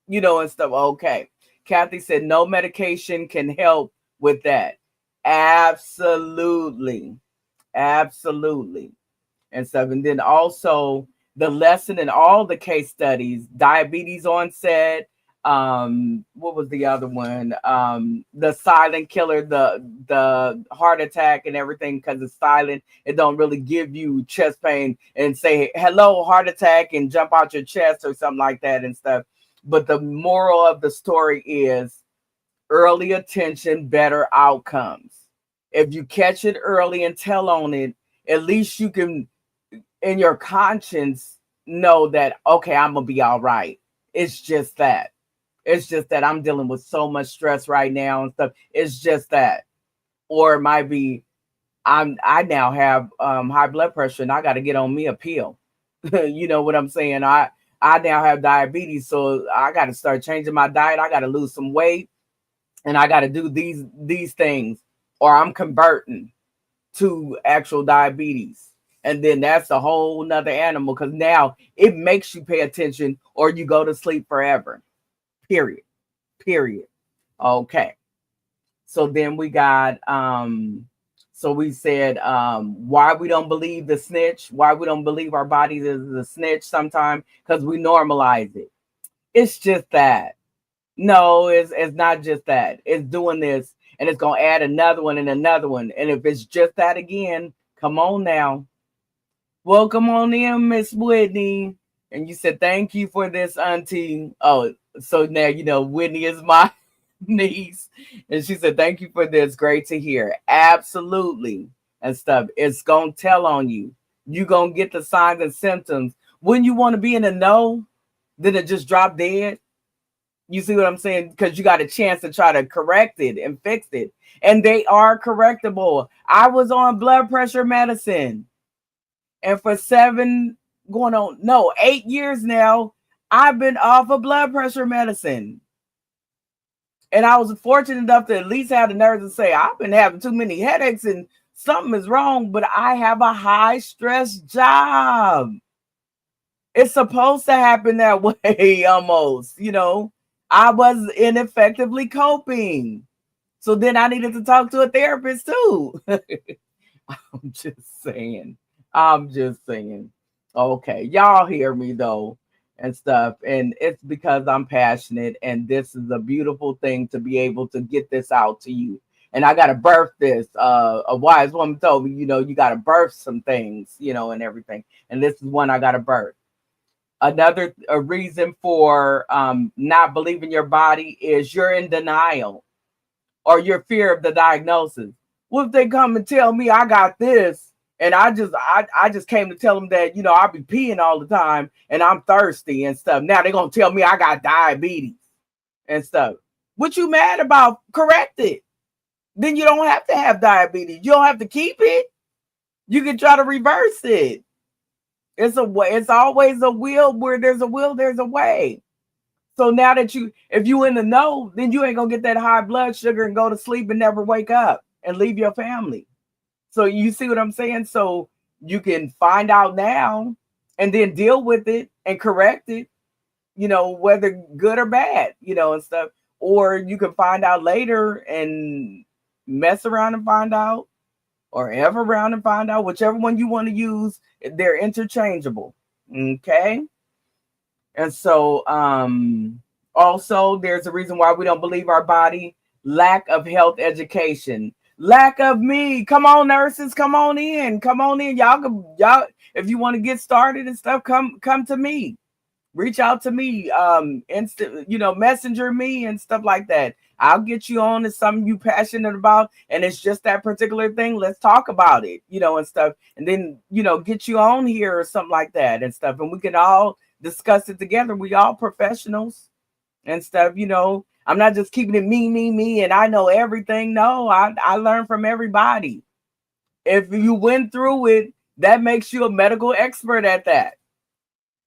and stuff. Okay, Kathy said no medication can help with that. Absolutely. And stuff. And then also the lesson in all the case studies: diabetes onset. What was the other one? The silent killer, the heart attack and everything, because it's silent. It don't really give you chest pain and say hello heart attack and jump out your chest or something like that and stuff. But the moral of the story is early attention, better outcomes. If you catch it early and tell on it, at least you can, in your conscience, know that, okay, I'm going to be all right. It's just that I'm dealing with so much stress right now and stuff. It's just that. Or it might be, I now have high blood pressure, and I got to get on me a pill. You know what I'm saying? I now have diabetes, so I got to start changing my diet. I got to lose some weight, and I got to do these things, or I'm converting to actual diabetes. And then that's a whole nother animal, because now it makes you pay attention, or you go to sleep forever. Period. Okay. So then we got, so we said, why we don't believe the snitch, why we don't believe our bodies is a snitch sometimes, because we normalize it. It's just that. No, it's not just that. It's doing this, and it's going to add another one and another one. And if it's just that again, come on now. Welcome on in, Miss Whitney. And you said thank you for this, Auntie. Oh, so now you know Whitney is my niece. And she said, thank you for this. Great to hear. Absolutely. And stuff. It's gonna tell on you. You gonna get the signs and symptoms. When you want to be in the know, then it just drop dead. You see what I'm saying? Because you got a chance to try to correct it and fix it. And they are correctable. I was on blood pressure medicine. And for 8 years now, I've been off of blood pressure medicine. And I was fortunate enough to at least have the nerve to say, I've been having too many headaches and something is wrong, but I have a high stress job. It's supposed to happen that way almost, I was ineffectively coping. So then I needed to talk to a therapist too. I'm just saying. I'm just saying. Okay. Y'all hear me though and stuff. And it's because I'm passionate and this is a beautiful thing to be able to get this out to you. And I got to birth this. A wise woman told me, you got to birth some things, and everything. And this is one I got to birth. Another reason for not believing your body is you're in denial or your fear of the diagnosis. What if they come and tell me I got this and I just came to tell them that, I be peeing all the time and I'm thirsty and stuff. Now they're going to tell me I got diabetes and stuff. What you mad about? Correct it. Then you don't have to have diabetes. You don't have to keep it. You can try to reverse it. It's a way. It's always a will. Where there's a will, there's a way. So now that if you in the know, then you ain't gonna get that high blood sugar and go to sleep and never wake up and leave your family. So you see what I'm saying? So you can find out now and then deal with it and correct it, whether good or bad, and stuff. Or you can find out later and mess around and find out, or ever around and find out, whichever one you want to use, they're interchangeable. Okay. And so also there's a reason why we don't believe our body: lack of health education, lack of me. Come on, nurses, come on in. Y'all, if you want to get started and stuff, come to me. Reach out to me, messenger me and stuff like that. I'll get you on to something you passionate about, and it's just that particular thing. Let's talk about it, and stuff, and then get you on here or something like that and stuff, and we can all discuss it together. We all professionals and stuff. I'm not just keeping it me, and I know everything. No, I learn from everybody. If you went through it, that makes you a medical expert at that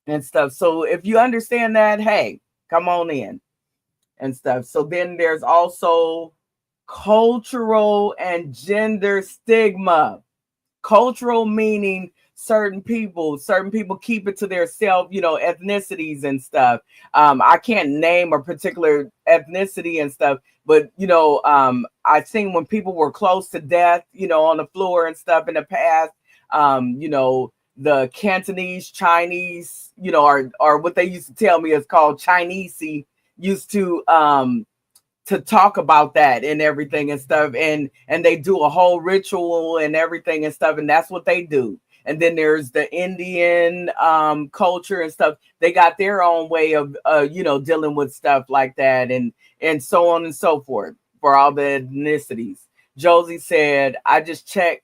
and stuff. So if you understand that, hey, come on in and stuff. So then there's also cultural and gender stigma. Cultural meaning certain people keep it to their self, ethnicities and stuff. I can't name a particular ethnicity and stuff, but I've seen when people were close to death, on the floor and stuff in the past, the Cantonese, Chinese, or what they used to tell me is called Chinesey, used to talk about that and everything and stuff, and they do a whole ritual and everything and stuff, and that's what they do. And then there's the Indian culture and stuff. They got their own way of dealing with stuff like that, and so on and so forth for all the ethnicities. Josie said,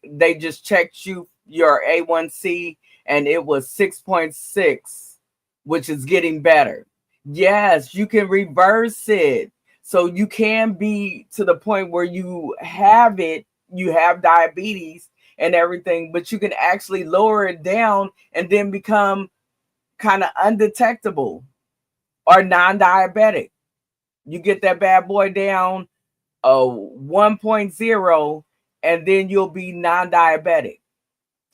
they just checked your A1C and it was 6.6, which is getting better. Yes, you can reverse it. So you can be to the point where you have diabetes and everything, but you can actually lower it down and then become kind of undetectable or non-diabetic. You get that bad boy down 1.0 and then you'll be non-diabetic.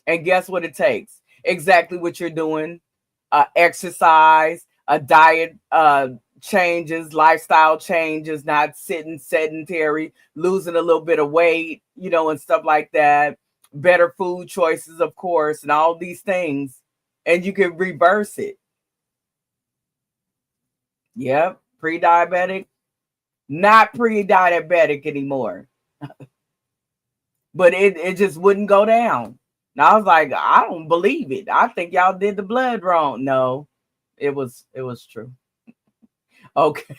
And guess what it takes? Exactly what you're doing. Exercise, a diet changes, lifestyle changes, not sitting sedentary, losing a little bit of weight, and stuff like that. Better food choices, of course, and all these things. And you can reverse it. Yep. Pre-diabetic, not pre-diabetic anymore. But it just wouldn't go down. And I was like, I don't believe it. I think y'all did the blood wrong. No, it was true. Okay.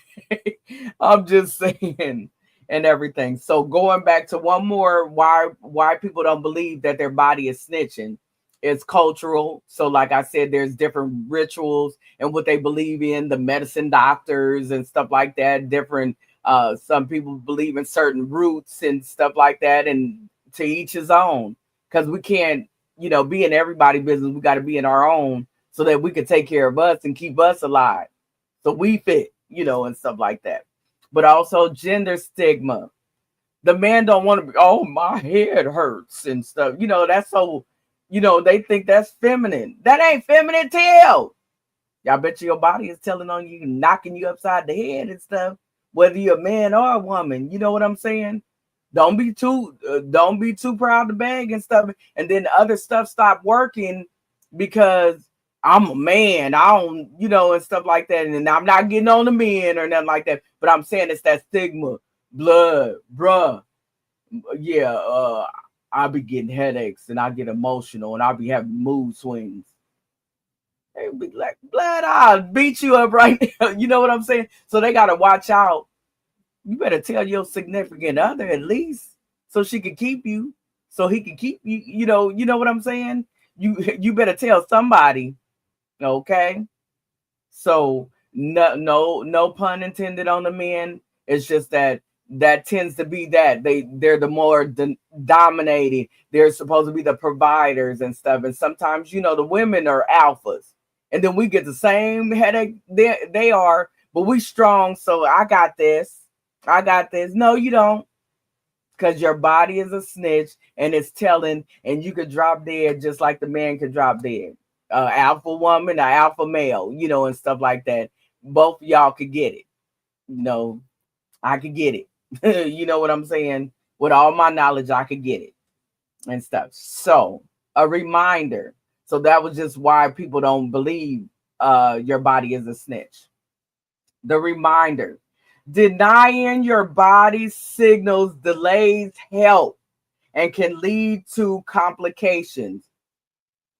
I'm just saying and everything. So going back to one more why people don't believe that their body is snitching. It's cultural. So like I said, there's different rituals and what they believe in, the medicine doctors and stuff like that, different some people believe in certain roots and stuff like that, and to each his own. Because we can't, be in everybody's business. We got to be in our own so that we can take care of us and keep us alive. So we fit, and stuff like that. But also gender stigma. The man don't want to be, oh, my head hurts and stuff. That's so, they think that's feminine. That ain't feminine tell. Y'all bet your body is telling on you, knocking you upside the head and stuff, whether you're a man or a woman. You know what I'm saying? Don't be too proud to beg and stuff. And then other stuff stop working because I'm a man. I don't, and stuff like that. And I'm not getting on the men or nothing like that. But I'm saying it's that stigma, blood, bruh. Yeah, I'll be getting headaches and I get emotional and I'll be having mood swings. They be like, blood, I'll beat you up right now. You know what I'm saying? So they gotta watch out. You better tell your significant other at least so she can keep you, so he can keep you. You know what I'm saying? You better tell somebody, okay? So no pun intended on the men. It's just that tends to be that they're the more dominating. They're supposed to be the providers and stuff. And sometimes the women are alphas, and then we get the same headache they are, but we strong. So I got this. No, you don't, because your body is a snitch and it's telling, and you could drop dead just like the man could drop dead. Alpha woman, an alpha male, and stuff like that. Both of y'all could get it. I could get it. You know what I'm saying? With all my knowledge, I could get it and stuff. So a reminder. So that was just why people don't believe your body is a snitch. The reminder. Denying your body's signals delays health and can lead to complications.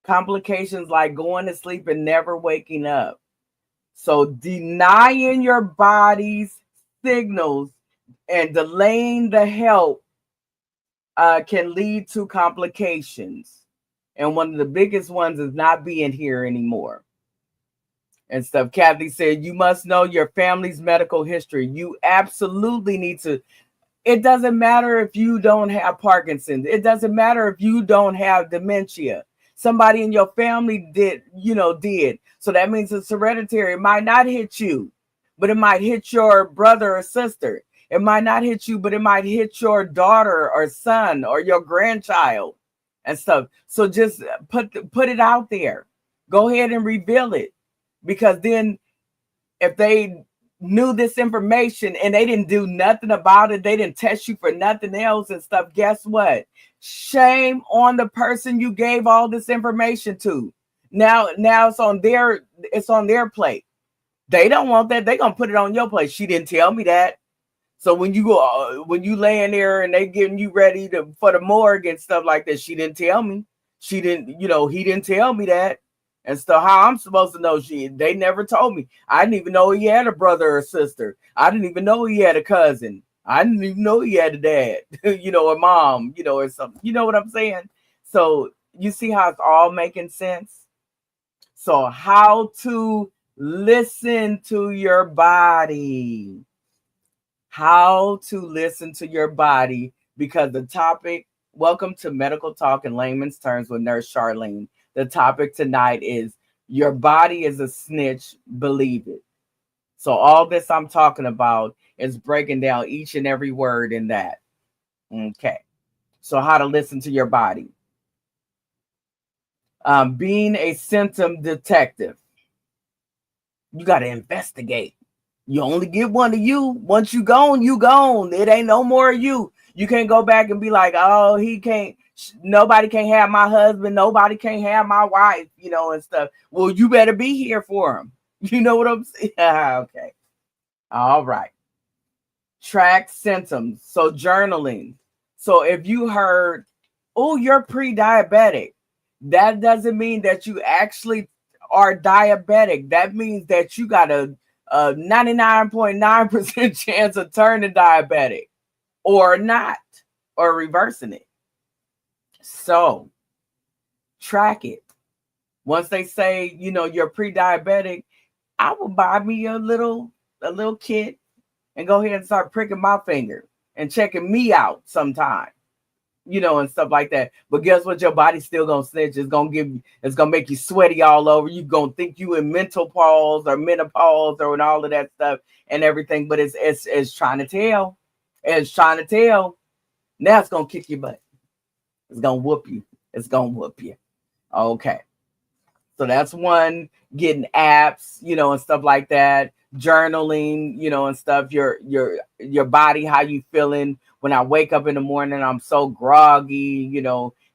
Complications like going to sleep and never waking up. So denying your body's signals and delaying the help can lead to complications. And one of the biggest ones is not being here anymore and stuff. Kathy said, you must know your family's medical history. You absolutely need to. It doesn't matter if you don't have Parkinson's. It doesn't matter if you don't have dementia. Somebody in your family did. So that means it's hereditary. It might not hit you, but it might hit your brother or sister. It might not hit you, but it might hit your daughter or son or your grandchild and stuff. So just put it out there. Go ahead and reveal it. Because then if they knew this information and they didn't do nothing about it, they didn't test you for nothing else and stuff, guess what? Shame on the person you gave all this information to. Now it's on their plate. They don't want that. They're gonna put it on your plate. She didn't tell me that. So when you laying there and they getting you ready for the morgue and stuff like that, she didn't tell me. She didn't, he didn't tell me that. And stuff. How I'm supposed to know? They never told me. I didn't even know he had a brother or sister. I didn't even know he had a cousin. I didn't even know he had a dad, a mom, or something. You know what I'm saying? So you see how it's all making sense? So how to listen to your body. How to listen to your body, because the topic, welcome to Medical Talk in Layman's Terms with Nurse Charlene. The topic tonight is your body is a snitch, believe it. So all this I'm talking about is breaking down each and every word in that. Okay. So how to listen to your body. Being a symptom detective. You got to investigate. You only get one of you. Once you gone, you gone. It ain't no more of you. You can't go back and be like, oh, he can't. Nobody can have my husband. Nobody can have my wife, and stuff. Well, you better be here for him. You know what I'm saying? Okay. All right. Track symptoms. So journaling. So if you heard, oh, you're pre-diabetic. That doesn't mean that you actually are diabetic. That means that you got a 99.9% chance of turning diabetic or not, or reversing it. So track it. Once they say, you're pre-diabetic, I will buy me a little kit and go ahead and start pricking my finger and checking me out sometime, and stuff like that. But guess what? Your body's still gonna snitch. It's gonna make you sweaty all over. You gonna think you in mental pause or menopause or and all of that stuff and everything. But it's trying to tell. It's trying to tell. Now it's gonna kick your butt. It's gonna whoop you. It's gonna whoop you. Okay. So that's one. Getting apps, and stuff like that. Journaling, and stuff. Your body, how you feeling. When I wake up in the morning, I'm so groggy,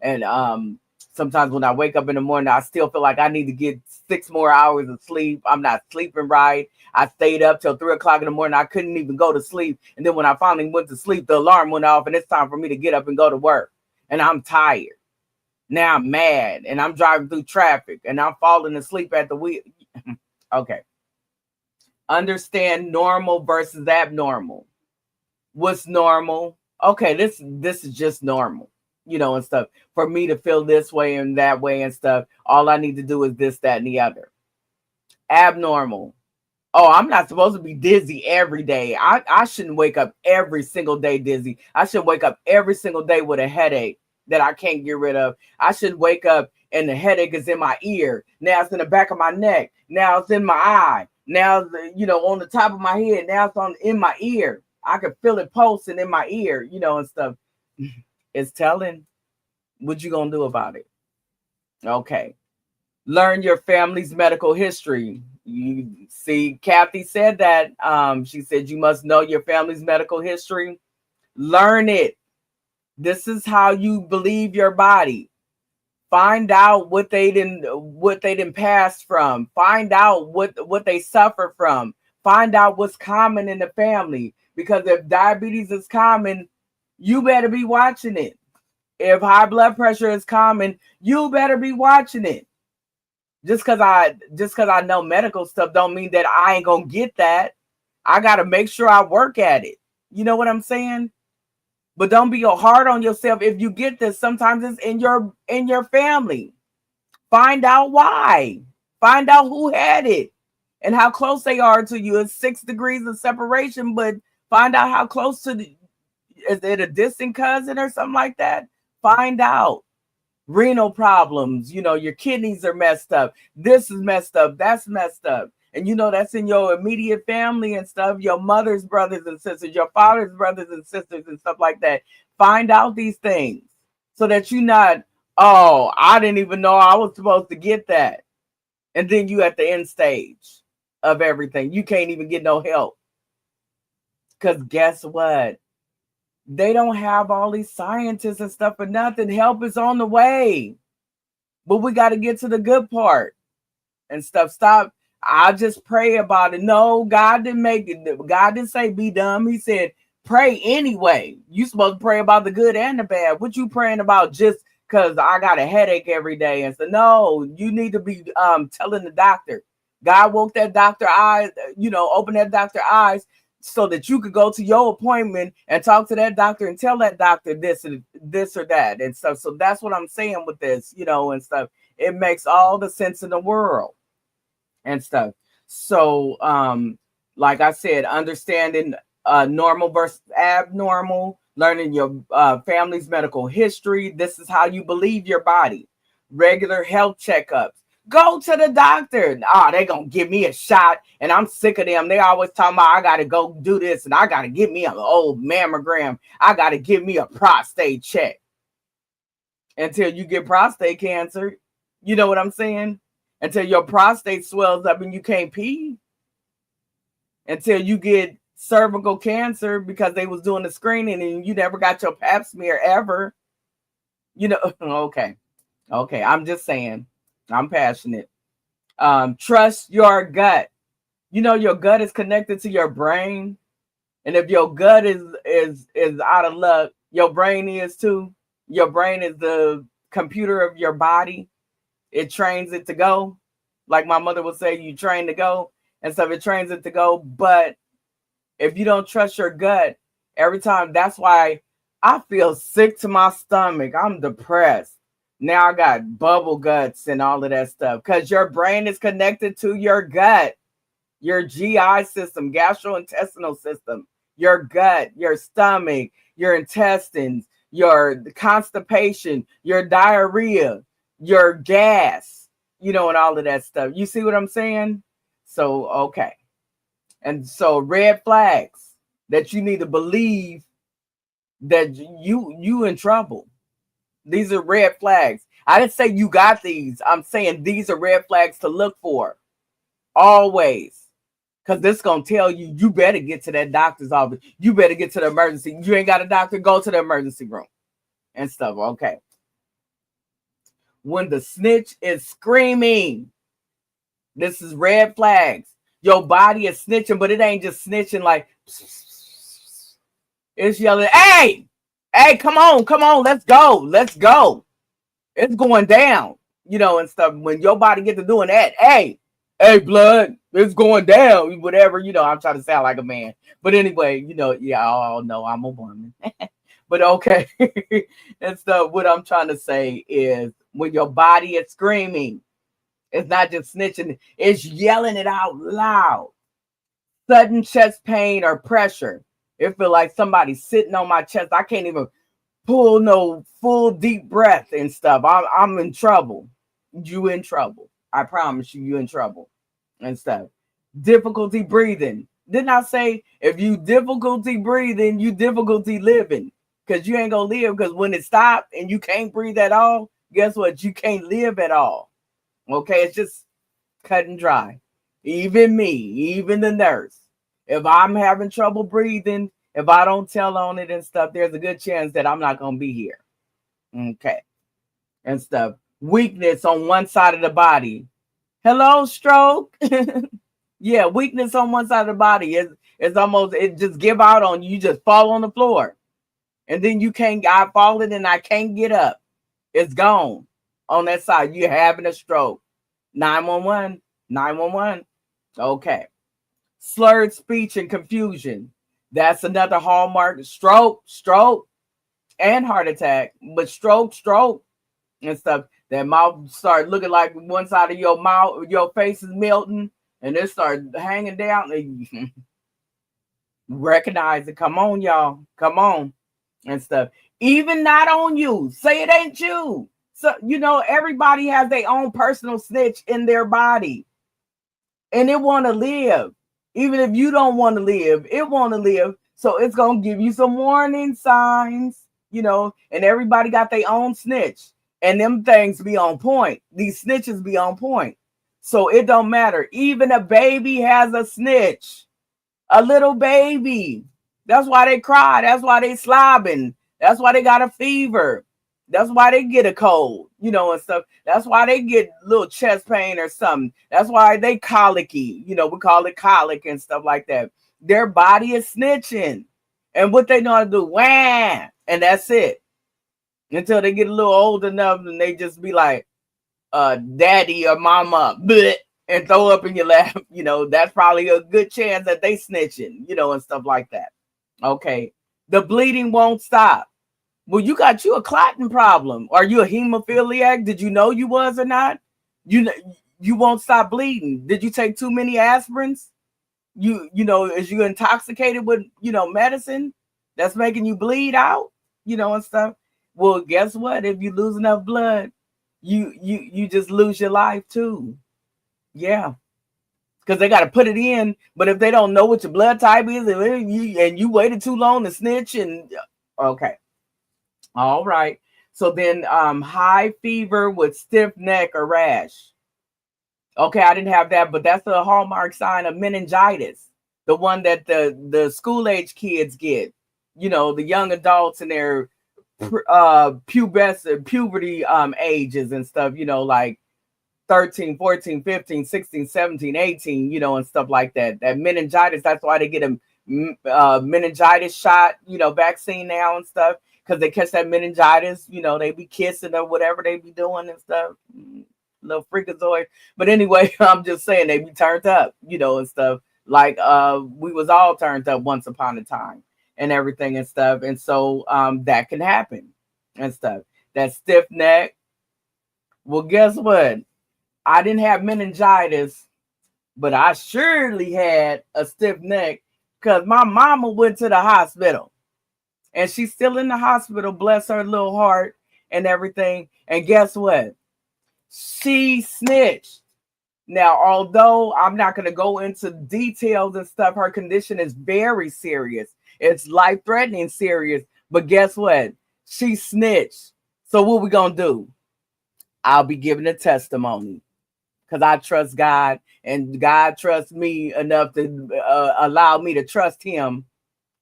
and sometimes when I wake up in the morning, I still feel like I need to get 6 more hours of sleep. I'm not sleeping right. I stayed up till 3 o'clock in the morning. I couldn't even go to sleep. And then when I finally went to sleep, the alarm went off and it's time for me to get up and go to work. And I'm tired. Now I'm mad and I'm driving through traffic and I'm falling asleep at the wheel. Okay. Understand normal versus abnormal. What's normal? Okay, this is just normal, and stuff. For me to feel this way and that way and stuff, all I need to do is this, that, and the other. Abnormal. Oh, I'm not supposed to be dizzy every day. I shouldn't wake up every single day dizzy. I should wake up every single day with a headache that I can't get rid of. I should wake up and the headache is in my ear. Now it's in the back of my neck. Now it's in my eye. Now, on the top of my head. Now it's in my ear. I can feel it pulsing in my ear, and stuff. It's telling. What you gonna do about it? Okay. Learn your family's medical history. You see, Kathy said that. She said you must know your family's medical history. Learn it. This is how you believe your body. Find out what they didn't pass from. Find out what they suffer from. Find out what's common in the family. Because if diabetes is common, you better be watching it. If high blood pressure is common, you better be watching it. Just because I know medical stuff don't mean that I ain't gonna get that. I gotta make sure I work at it. You know what I'm saying? But don't be hard on yourself if you get this. Sometimes it's in your family. Find out why. Find out who had it and how close they are to you. It's 6 degrees of separation, but find out how close is it a distant cousin or something like that? Find out. Renal problems, your kidneys are messed up. This is messed up. That's messed up. And that's in your immediate family and stuff, your mother's brothers and sisters, your father's brothers and sisters and stuff like that. Find out these things so that you're not, oh, I didn't even know I was supposed to get that. And then you at the end stage of everything. You can't even get no help. Because guess what? They don't have all these scientists and stuff for nothing. Help is on the way. But we got to get to the good part and stuff. Stop. I just pray about it. No, God didn't make it. God didn't say be dumb. He said pray anyway. You supposed to pray about the good and the bad. What you praying about just because I got a headache every day? And so no, you need to be telling the doctor. God woke that doctor eyes, open that doctor eyes so that you could go to your appointment and talk to that doctor and tell that doctor this and this or that and stuff. So that's what I'm saying with this, and stuff. It makes all the sense in the world and stuff. So, like I said, understanding normal versus abnormal, learning your family's medical history. This is how you believe your body. Regular health checkups. Go to the doctor. They're going to give me a shot and I'm sick of them. They always talking about I got to go do this and I got to give me an old mammogram. I got to give me a prostate check. Until you get prostate cancer. You know what I'm saying? Until your prostate swells up and you can't pee. Until you get cervical cancer because they was doing the screening and you never got your pap smear ever. Okay. I'm just saying. I'm passionate. Trust your gut. Your gut is connected to your brain. And if your gut is out of luck, your brain is too. Your brain is the computer of your body. it trains it to go. Like my mother would say, you train to go. And so it trains it to go. But if you don't trust your gut, every time, that's why I feel sick to my stomach. I'm depressed. Now I got bubble guts and all of that stuff because your brain is connected to your gut, your GI system, gastrointestinal system, your gut, your stomach, your intestines, your constipation, your diarrhea, your gas, and all of that stuff. You see what I'm saying? So, okay. And so red flags that you need to believe that you in trouble. These are red flags. I didn't say you got these. I'm saying these are red flags to look for always. Because this is going to tell you, you better get to that doctor's office. You better get to the emergency. You ain't got a doctor, go to the emergency room and stuff. Okay. When the snitch is screaming, this is red flags. Your body is snitching, but it ain't just snitching like, it's yelling, hey, come on, let's go. It's going down, and stuff. When your body gets to doing that, hey, blood, it's going down, whatever, I'm trying to sound like a man. But anyway, yeah, I'll know I'm a woman. But okay. And stuff, what I'm trying to say is when your body is screaming, it's not just snitching, it's yelling it out loud. Sudden chest pain or pressure. It feel like somebody's sitting on my chest. I can't even pull no full deep breath and stuff. I'm in trouble. You in trouble. I promise you in trouble and stuff. Difficulty breathing. Didn't I say if you difficulty breathing, you difficulty living? Because you ain't gonna live, because when it stops and you can't breathe at all, guess what? You can't live at all. Okay, it's just cut and dry. Even me, even the nurse. If I'm having trouble breathing, if I don't tell on it and stuff, there's a good chance that I'm not going to be here. Okay. And stuff. Weakness on one side of the body. Hello, stroke. Yeah, weakness on one side of the body. It's almost, it just give out on you. You just fall on the floor. And then I fallen and I can't get up. It's gone on that side. You're having a stroke. 911. Okay. Slurred speech and confusion. That's another hallmark. Stroke, and heart attack. But stroke, and stuff. That mouth start looking like one side of your mouth, your face is melting, and it start hanging down. Recognize it. Come on, y'all. Come on. And stuff. Even not on you. Say it ain't you. So, everybody has their own personal snitch in their body. And it want to live. Even if you don't want to live, it want to live. So it's going to give you some warning signs, and everybody got their own snitch. And them things be on point. These snitches be on point. So it don't matter. Even a baby has a snitch. A little baby. That's why they cry. That's why they slobbing. That's why they got a fever. That's why they get a cold, and stuff. That's why they get a little chest pain or something. That's why they colicky, we call it colic and stuff like that. Their body is snitching. And what they know how to do, wham, and that's it. Until they get a little old enough and they just be like, daddy or mama, bleh, and throw up in your lap. That's probably a good chance that they snitching, and stuff like that. Okay. The bleeding won't stop. Well, you got a clotting problem. Are you a hemophiliac? Did you know you was or not? You won't stop bleeding. Did you take too many aspirins? Is you intoxicated with, medicine that's making you bleed out, and stuff? Well, guess what? If you lose enough blood, you just lose your life too. Yeah. Because they got to put it in. But if they don't know what your blood type is and you waited too long to snitch and okay. All right. So then high fever with stiff neck or rash. Okay, I didn't have that, but that's the hallmark sign of meningitis. The one that the school age kids get. The young adults in their puberty ages and stuff, like 13, 14, 15, 16, 17, 18, and stuff like that. That meningitis, that's why they get a meningitis shot, vaccine now and stuff. Because they catch that meningitis, they be kissing or whatever they be doing and stuff. little freakazoid. But anyway, I'm just saying they be turned up, and stuff. Like we was all turned up once upon a time and everything and stuff. And so that can happen and stuff. That stiff neck. Well, guess what? I didn't have meningitis, but I surely had a stiff neck because my mama went to the hospital. And she's still in the hospital, bless her little heart and everything. And guess what? She snitched. Now, although I'm not going to go into details and stuff, her condition is very serious. It's life-threatening serious. But guess what? She snitched. So what we going to do? I'll be giving a testimony because I trust God and God trusts me enough to allow me to trust him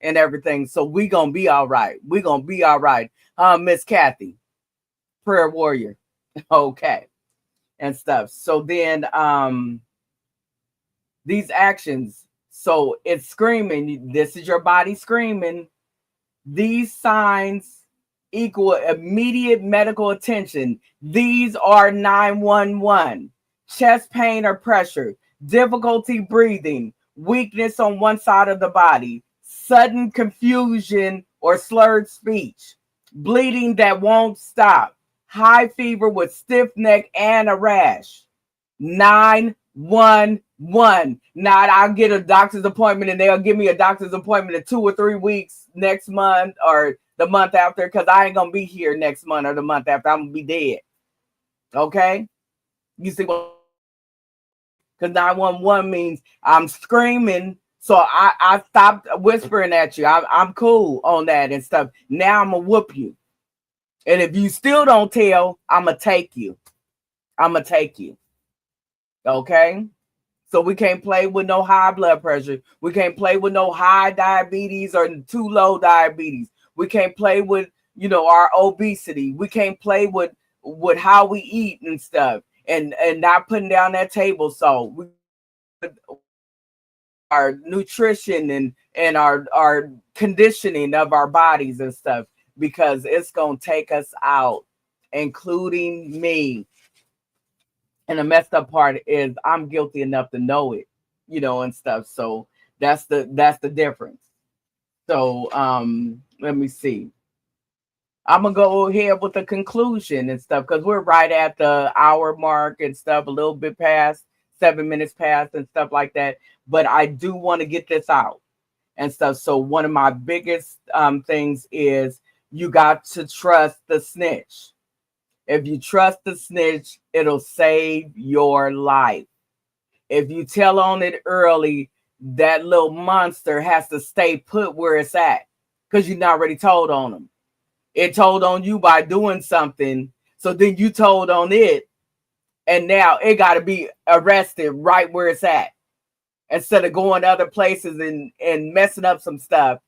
and everything. So we going to be all right. We going to be all right. Miss Kathy, prayer warrior. Okay. And stuff. So then these actions, so it's screaming. This is your body screaming. These signs equal immediate medical attention. These are 911. Chest pain or pressure, difficulty breathing, weakness on one side of the body, sudden confusion or slurred speech, bleeding that won't stop, high fever with stiff neck and a rash. 911. Now I'll get a doctor's appointment and they'll give me a doctor's appointment in 2 or 3 weeks next month or the month after because I ain't going to be here next month or the month after. I'm going to be dead. Okay? You see what? Because 911 means I'm screaming. So I stopped whispering at you. I'm cool on that and stuff. Now I'm going to whoop you. And if you still don't tell, I'm going to take you. I'm going to take you. Okay? So we can't play with no high blood pressure. We can't play with no high diabetes or too low diabetes. We can't play with, our obesity. We can't play with how we eat and stuff and not putting down that table salt. Our nutrition and our conditioning of our bodies and stuff because it's going to take us out, including me. And the messed up part is I'm guilty enough to know it, and stuff. So that's the difference. So let me see. I'm gonna go ahead with the conclusion and stuff because we're right at the hour mark and stuff, a little bit past 7 minutes past and stuff like that. But I do want to get this out and stuff. So one of my biggest things is you got to trust the snitch. If you trust the snitch, it'll save your life. If you tell on it early, that little monster has to stay put where it's at because you're not already told on them. It told on you by doing something. So then you told on it. And now it got to be arrested right where it's at. Instead of going to other places and messing up some stuff,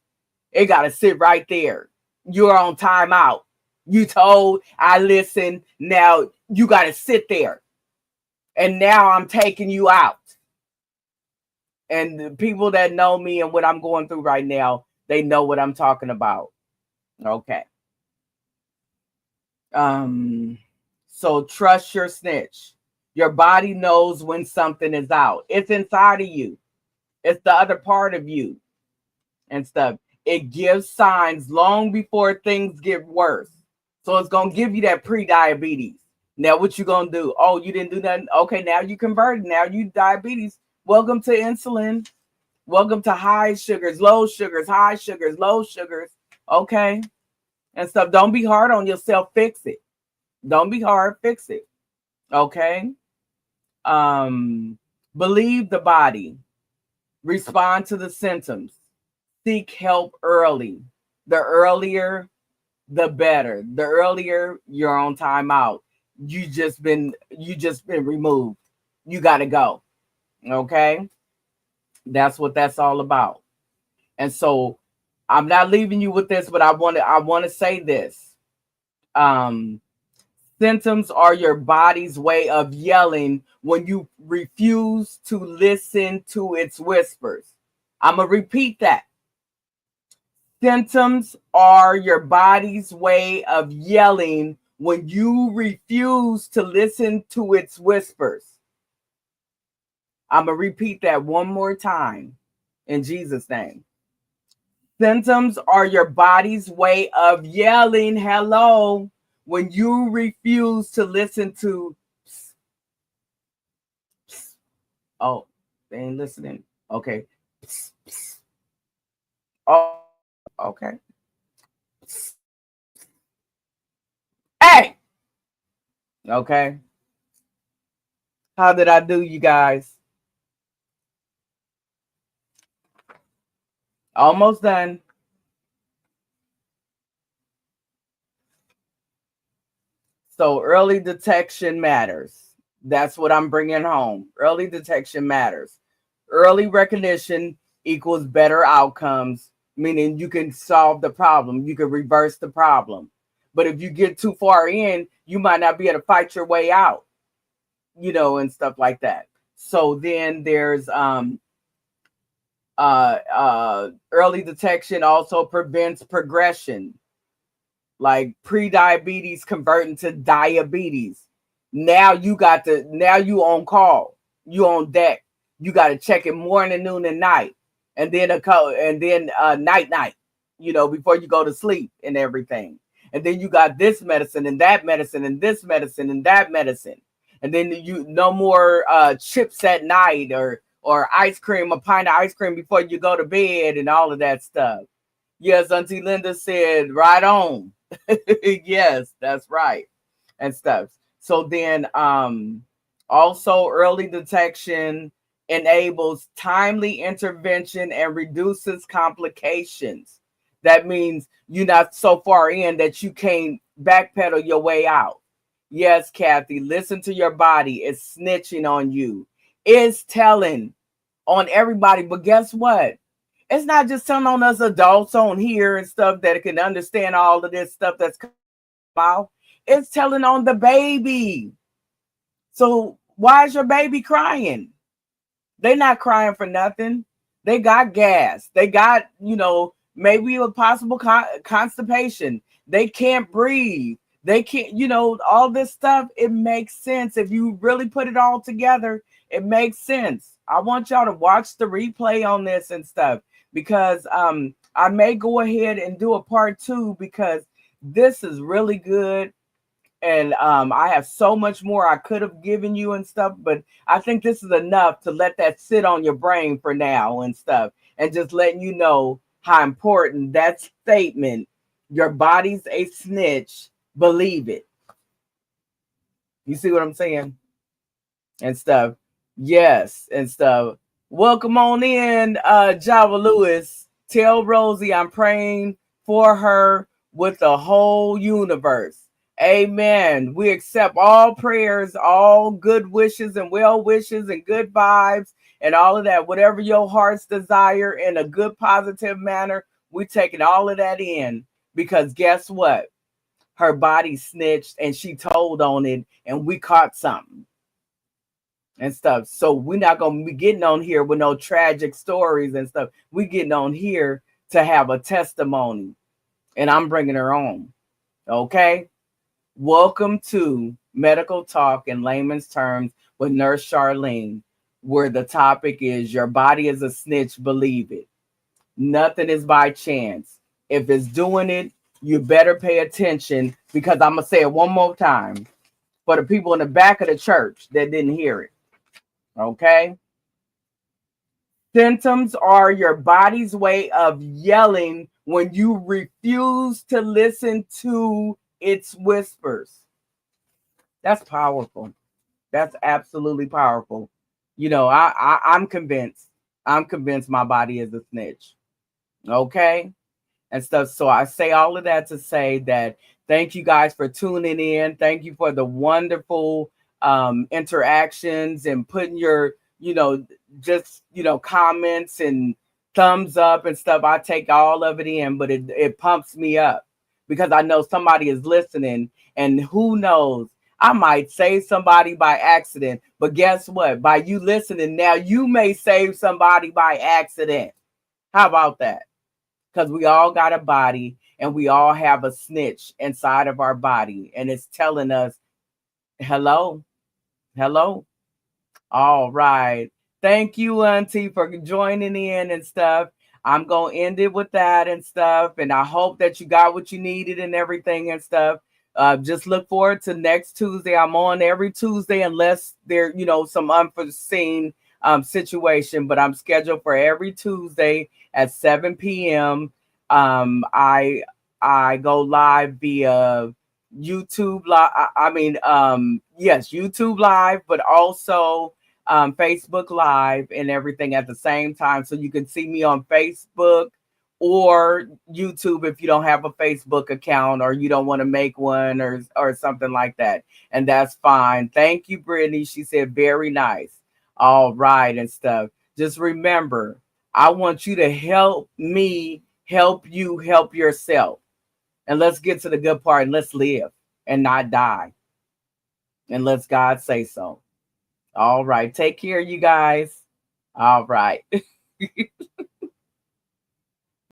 it got to sit right there. You're on timeout. You told, I listened. Now you got to sit there. And now I'm taking you out. And the people that know me and what I'm going through right now, they know what I'm talking about. Okay. So trust your snitch. Your body knows when something is out. It's inside of you. It's the other part of you and stuff. It gives signs long before things get worse. So it's going to give you that pre-diabetes. Now what you going to do? Oh, you didn't do nothing. Okay, now you converted. Now you diabetes. Welcome to insulin. Welcome to high sugars, low sugars, high sugars, low sugars. Okay. And stuff. Don't be hard on yourself. Fix it. Don't be hard. Fix it. Okay. Believe the body. Respond to the symptoms. Seek help early. The earlier, the better. The earlier you're on timeout. You just been removed. You got to go. Okay. That's what that's all about. And so I'm not leaving you with this, but I want to say this. Symptoms are your body's way of yelling when you refuse to listen to its whispers. I'm going to repeat that. Symptoms are your body's way of yelling when you refuse to listen to its whispers. I'm going to repeat that one more time in Jesus' name. Symptoms are your body's way of yelling hello when you refuse to listen to. Psst, psst. Oh, they ain't listening. Okay. Psst, psst. Oh, okay. Psst. Hey. Okay. How did I do, you guys? Almost done. So early detection matters. That's what I'm bringing home. Early detection matters. Early recognition equals better outcomes, meaning you can solve the problem. You can reverse the problem. But if you get too far in, you might not be able to fight your way out, and stuff like that. So then there's early detection also prevents progression, like pre-diabetes converting to diabetes. Now you on call, you on deck. You got to check it morning, noon, and night, and then night, before you go to sleep and everything. And then you got this medicine and that medicine and this medicine and that medicine, and then you no more chips at night or ice cream, a pint of ice cream before you go to bed and all of that stuff. Yes, Auntie Linda said, right on. Yes, that's right. And stuff. So then also early detection enables timely intervention and reduces complications. That means you're not so far in that you can't backpedal your way out. Yes, Kathy, listen to your body. It's snitching on you. It's telling on everybody. But guess what? It's not just telling on us adults on here and stuff that can understand all of this stuff that's coming out. It's telling on the baby. So why is your baby crying? They're not crying for nothing. They got gas. They got, maybe a possible constipation. They can't breathe. They can't, all this stuff. It makes sense. If you really put it all together, it makes sense. I want y'all to watch the replay on this and stuff, because I may go ahead and do a part 2, because this is really good. And I have so much more I could have given you and stuff, but I think this is enough to let that sit on your brain for now and stuff, and just letting you know how important that statement, your body's a snitch, believe it. You see what I'm saying? And stuff. Yes, and stuff. Welcome on in, Java Lewis. Tell Rosie I'm praying for her with the whole universe. Amen. We accept all prayers, all good wishes and well wishes and good vibes and all of that. Whatever your heart's desire in a good, positive manner, we're taking all of that in, because guess what? Her body snitched and she told on it, and we caught something and stuff. So we're not going to be getting on here with no tragic stories and stuff. We're getting on here to have a testimony, and I'm bringing her on. Okay. Welcome to Medical Talk in Layman's Terms with Nurse Charlene, where the topic is your body is a snitch, believe it. Nothing is by chance. If it's doing it, you better pay attention, because I'm going to say it one more time for the people in the back of the church that didn't hear it. Okay? Symptoms are your body's way of yelling when you refuse to listen to its whispers. That's powerful. That's absolutely powerful. I'm convinced. I'm convinced my body is a snitch. Okay? And stuff. So I say all of that to say that thank you guys for tuning in. Thank you for the wonderful interactions and putting your, comments and thumbs up and stuff. I take all of it in, but it pumps me up, because I know somebody is listening, and who knows, I might save somebody by accident. But guess what? By you listening, now you may save somebody by accident. How about that? Because we all got a body, and we all have a snitch inside of our body, and it's telling us, hello, hello. All right. Thank you, Auntie, for joining in and stuff. I'm going to end it with that and stuff. And I hope that you got what you needed and everything and stuff. Just look forward to next Tuesday. I'm on every Tuesday unless there, some unforeseen situation, but I'm scheduled for every Tuesday at 7 p.m. I go live via YouTube live. Yes, YouTube live, but also Facebook Live and everything at the same time. So you can see me on Facebook or YouTube if you don't have a Facebook account or you don't want to make one or something like that. And that's fine. Thank you, Brittany. She said, very nice. All right, and stuff. Just remember, I want you to help me help you help yourself. And let's get to the good part and let's live and not die. And let's God say so. All right. Take care, you guys. All right.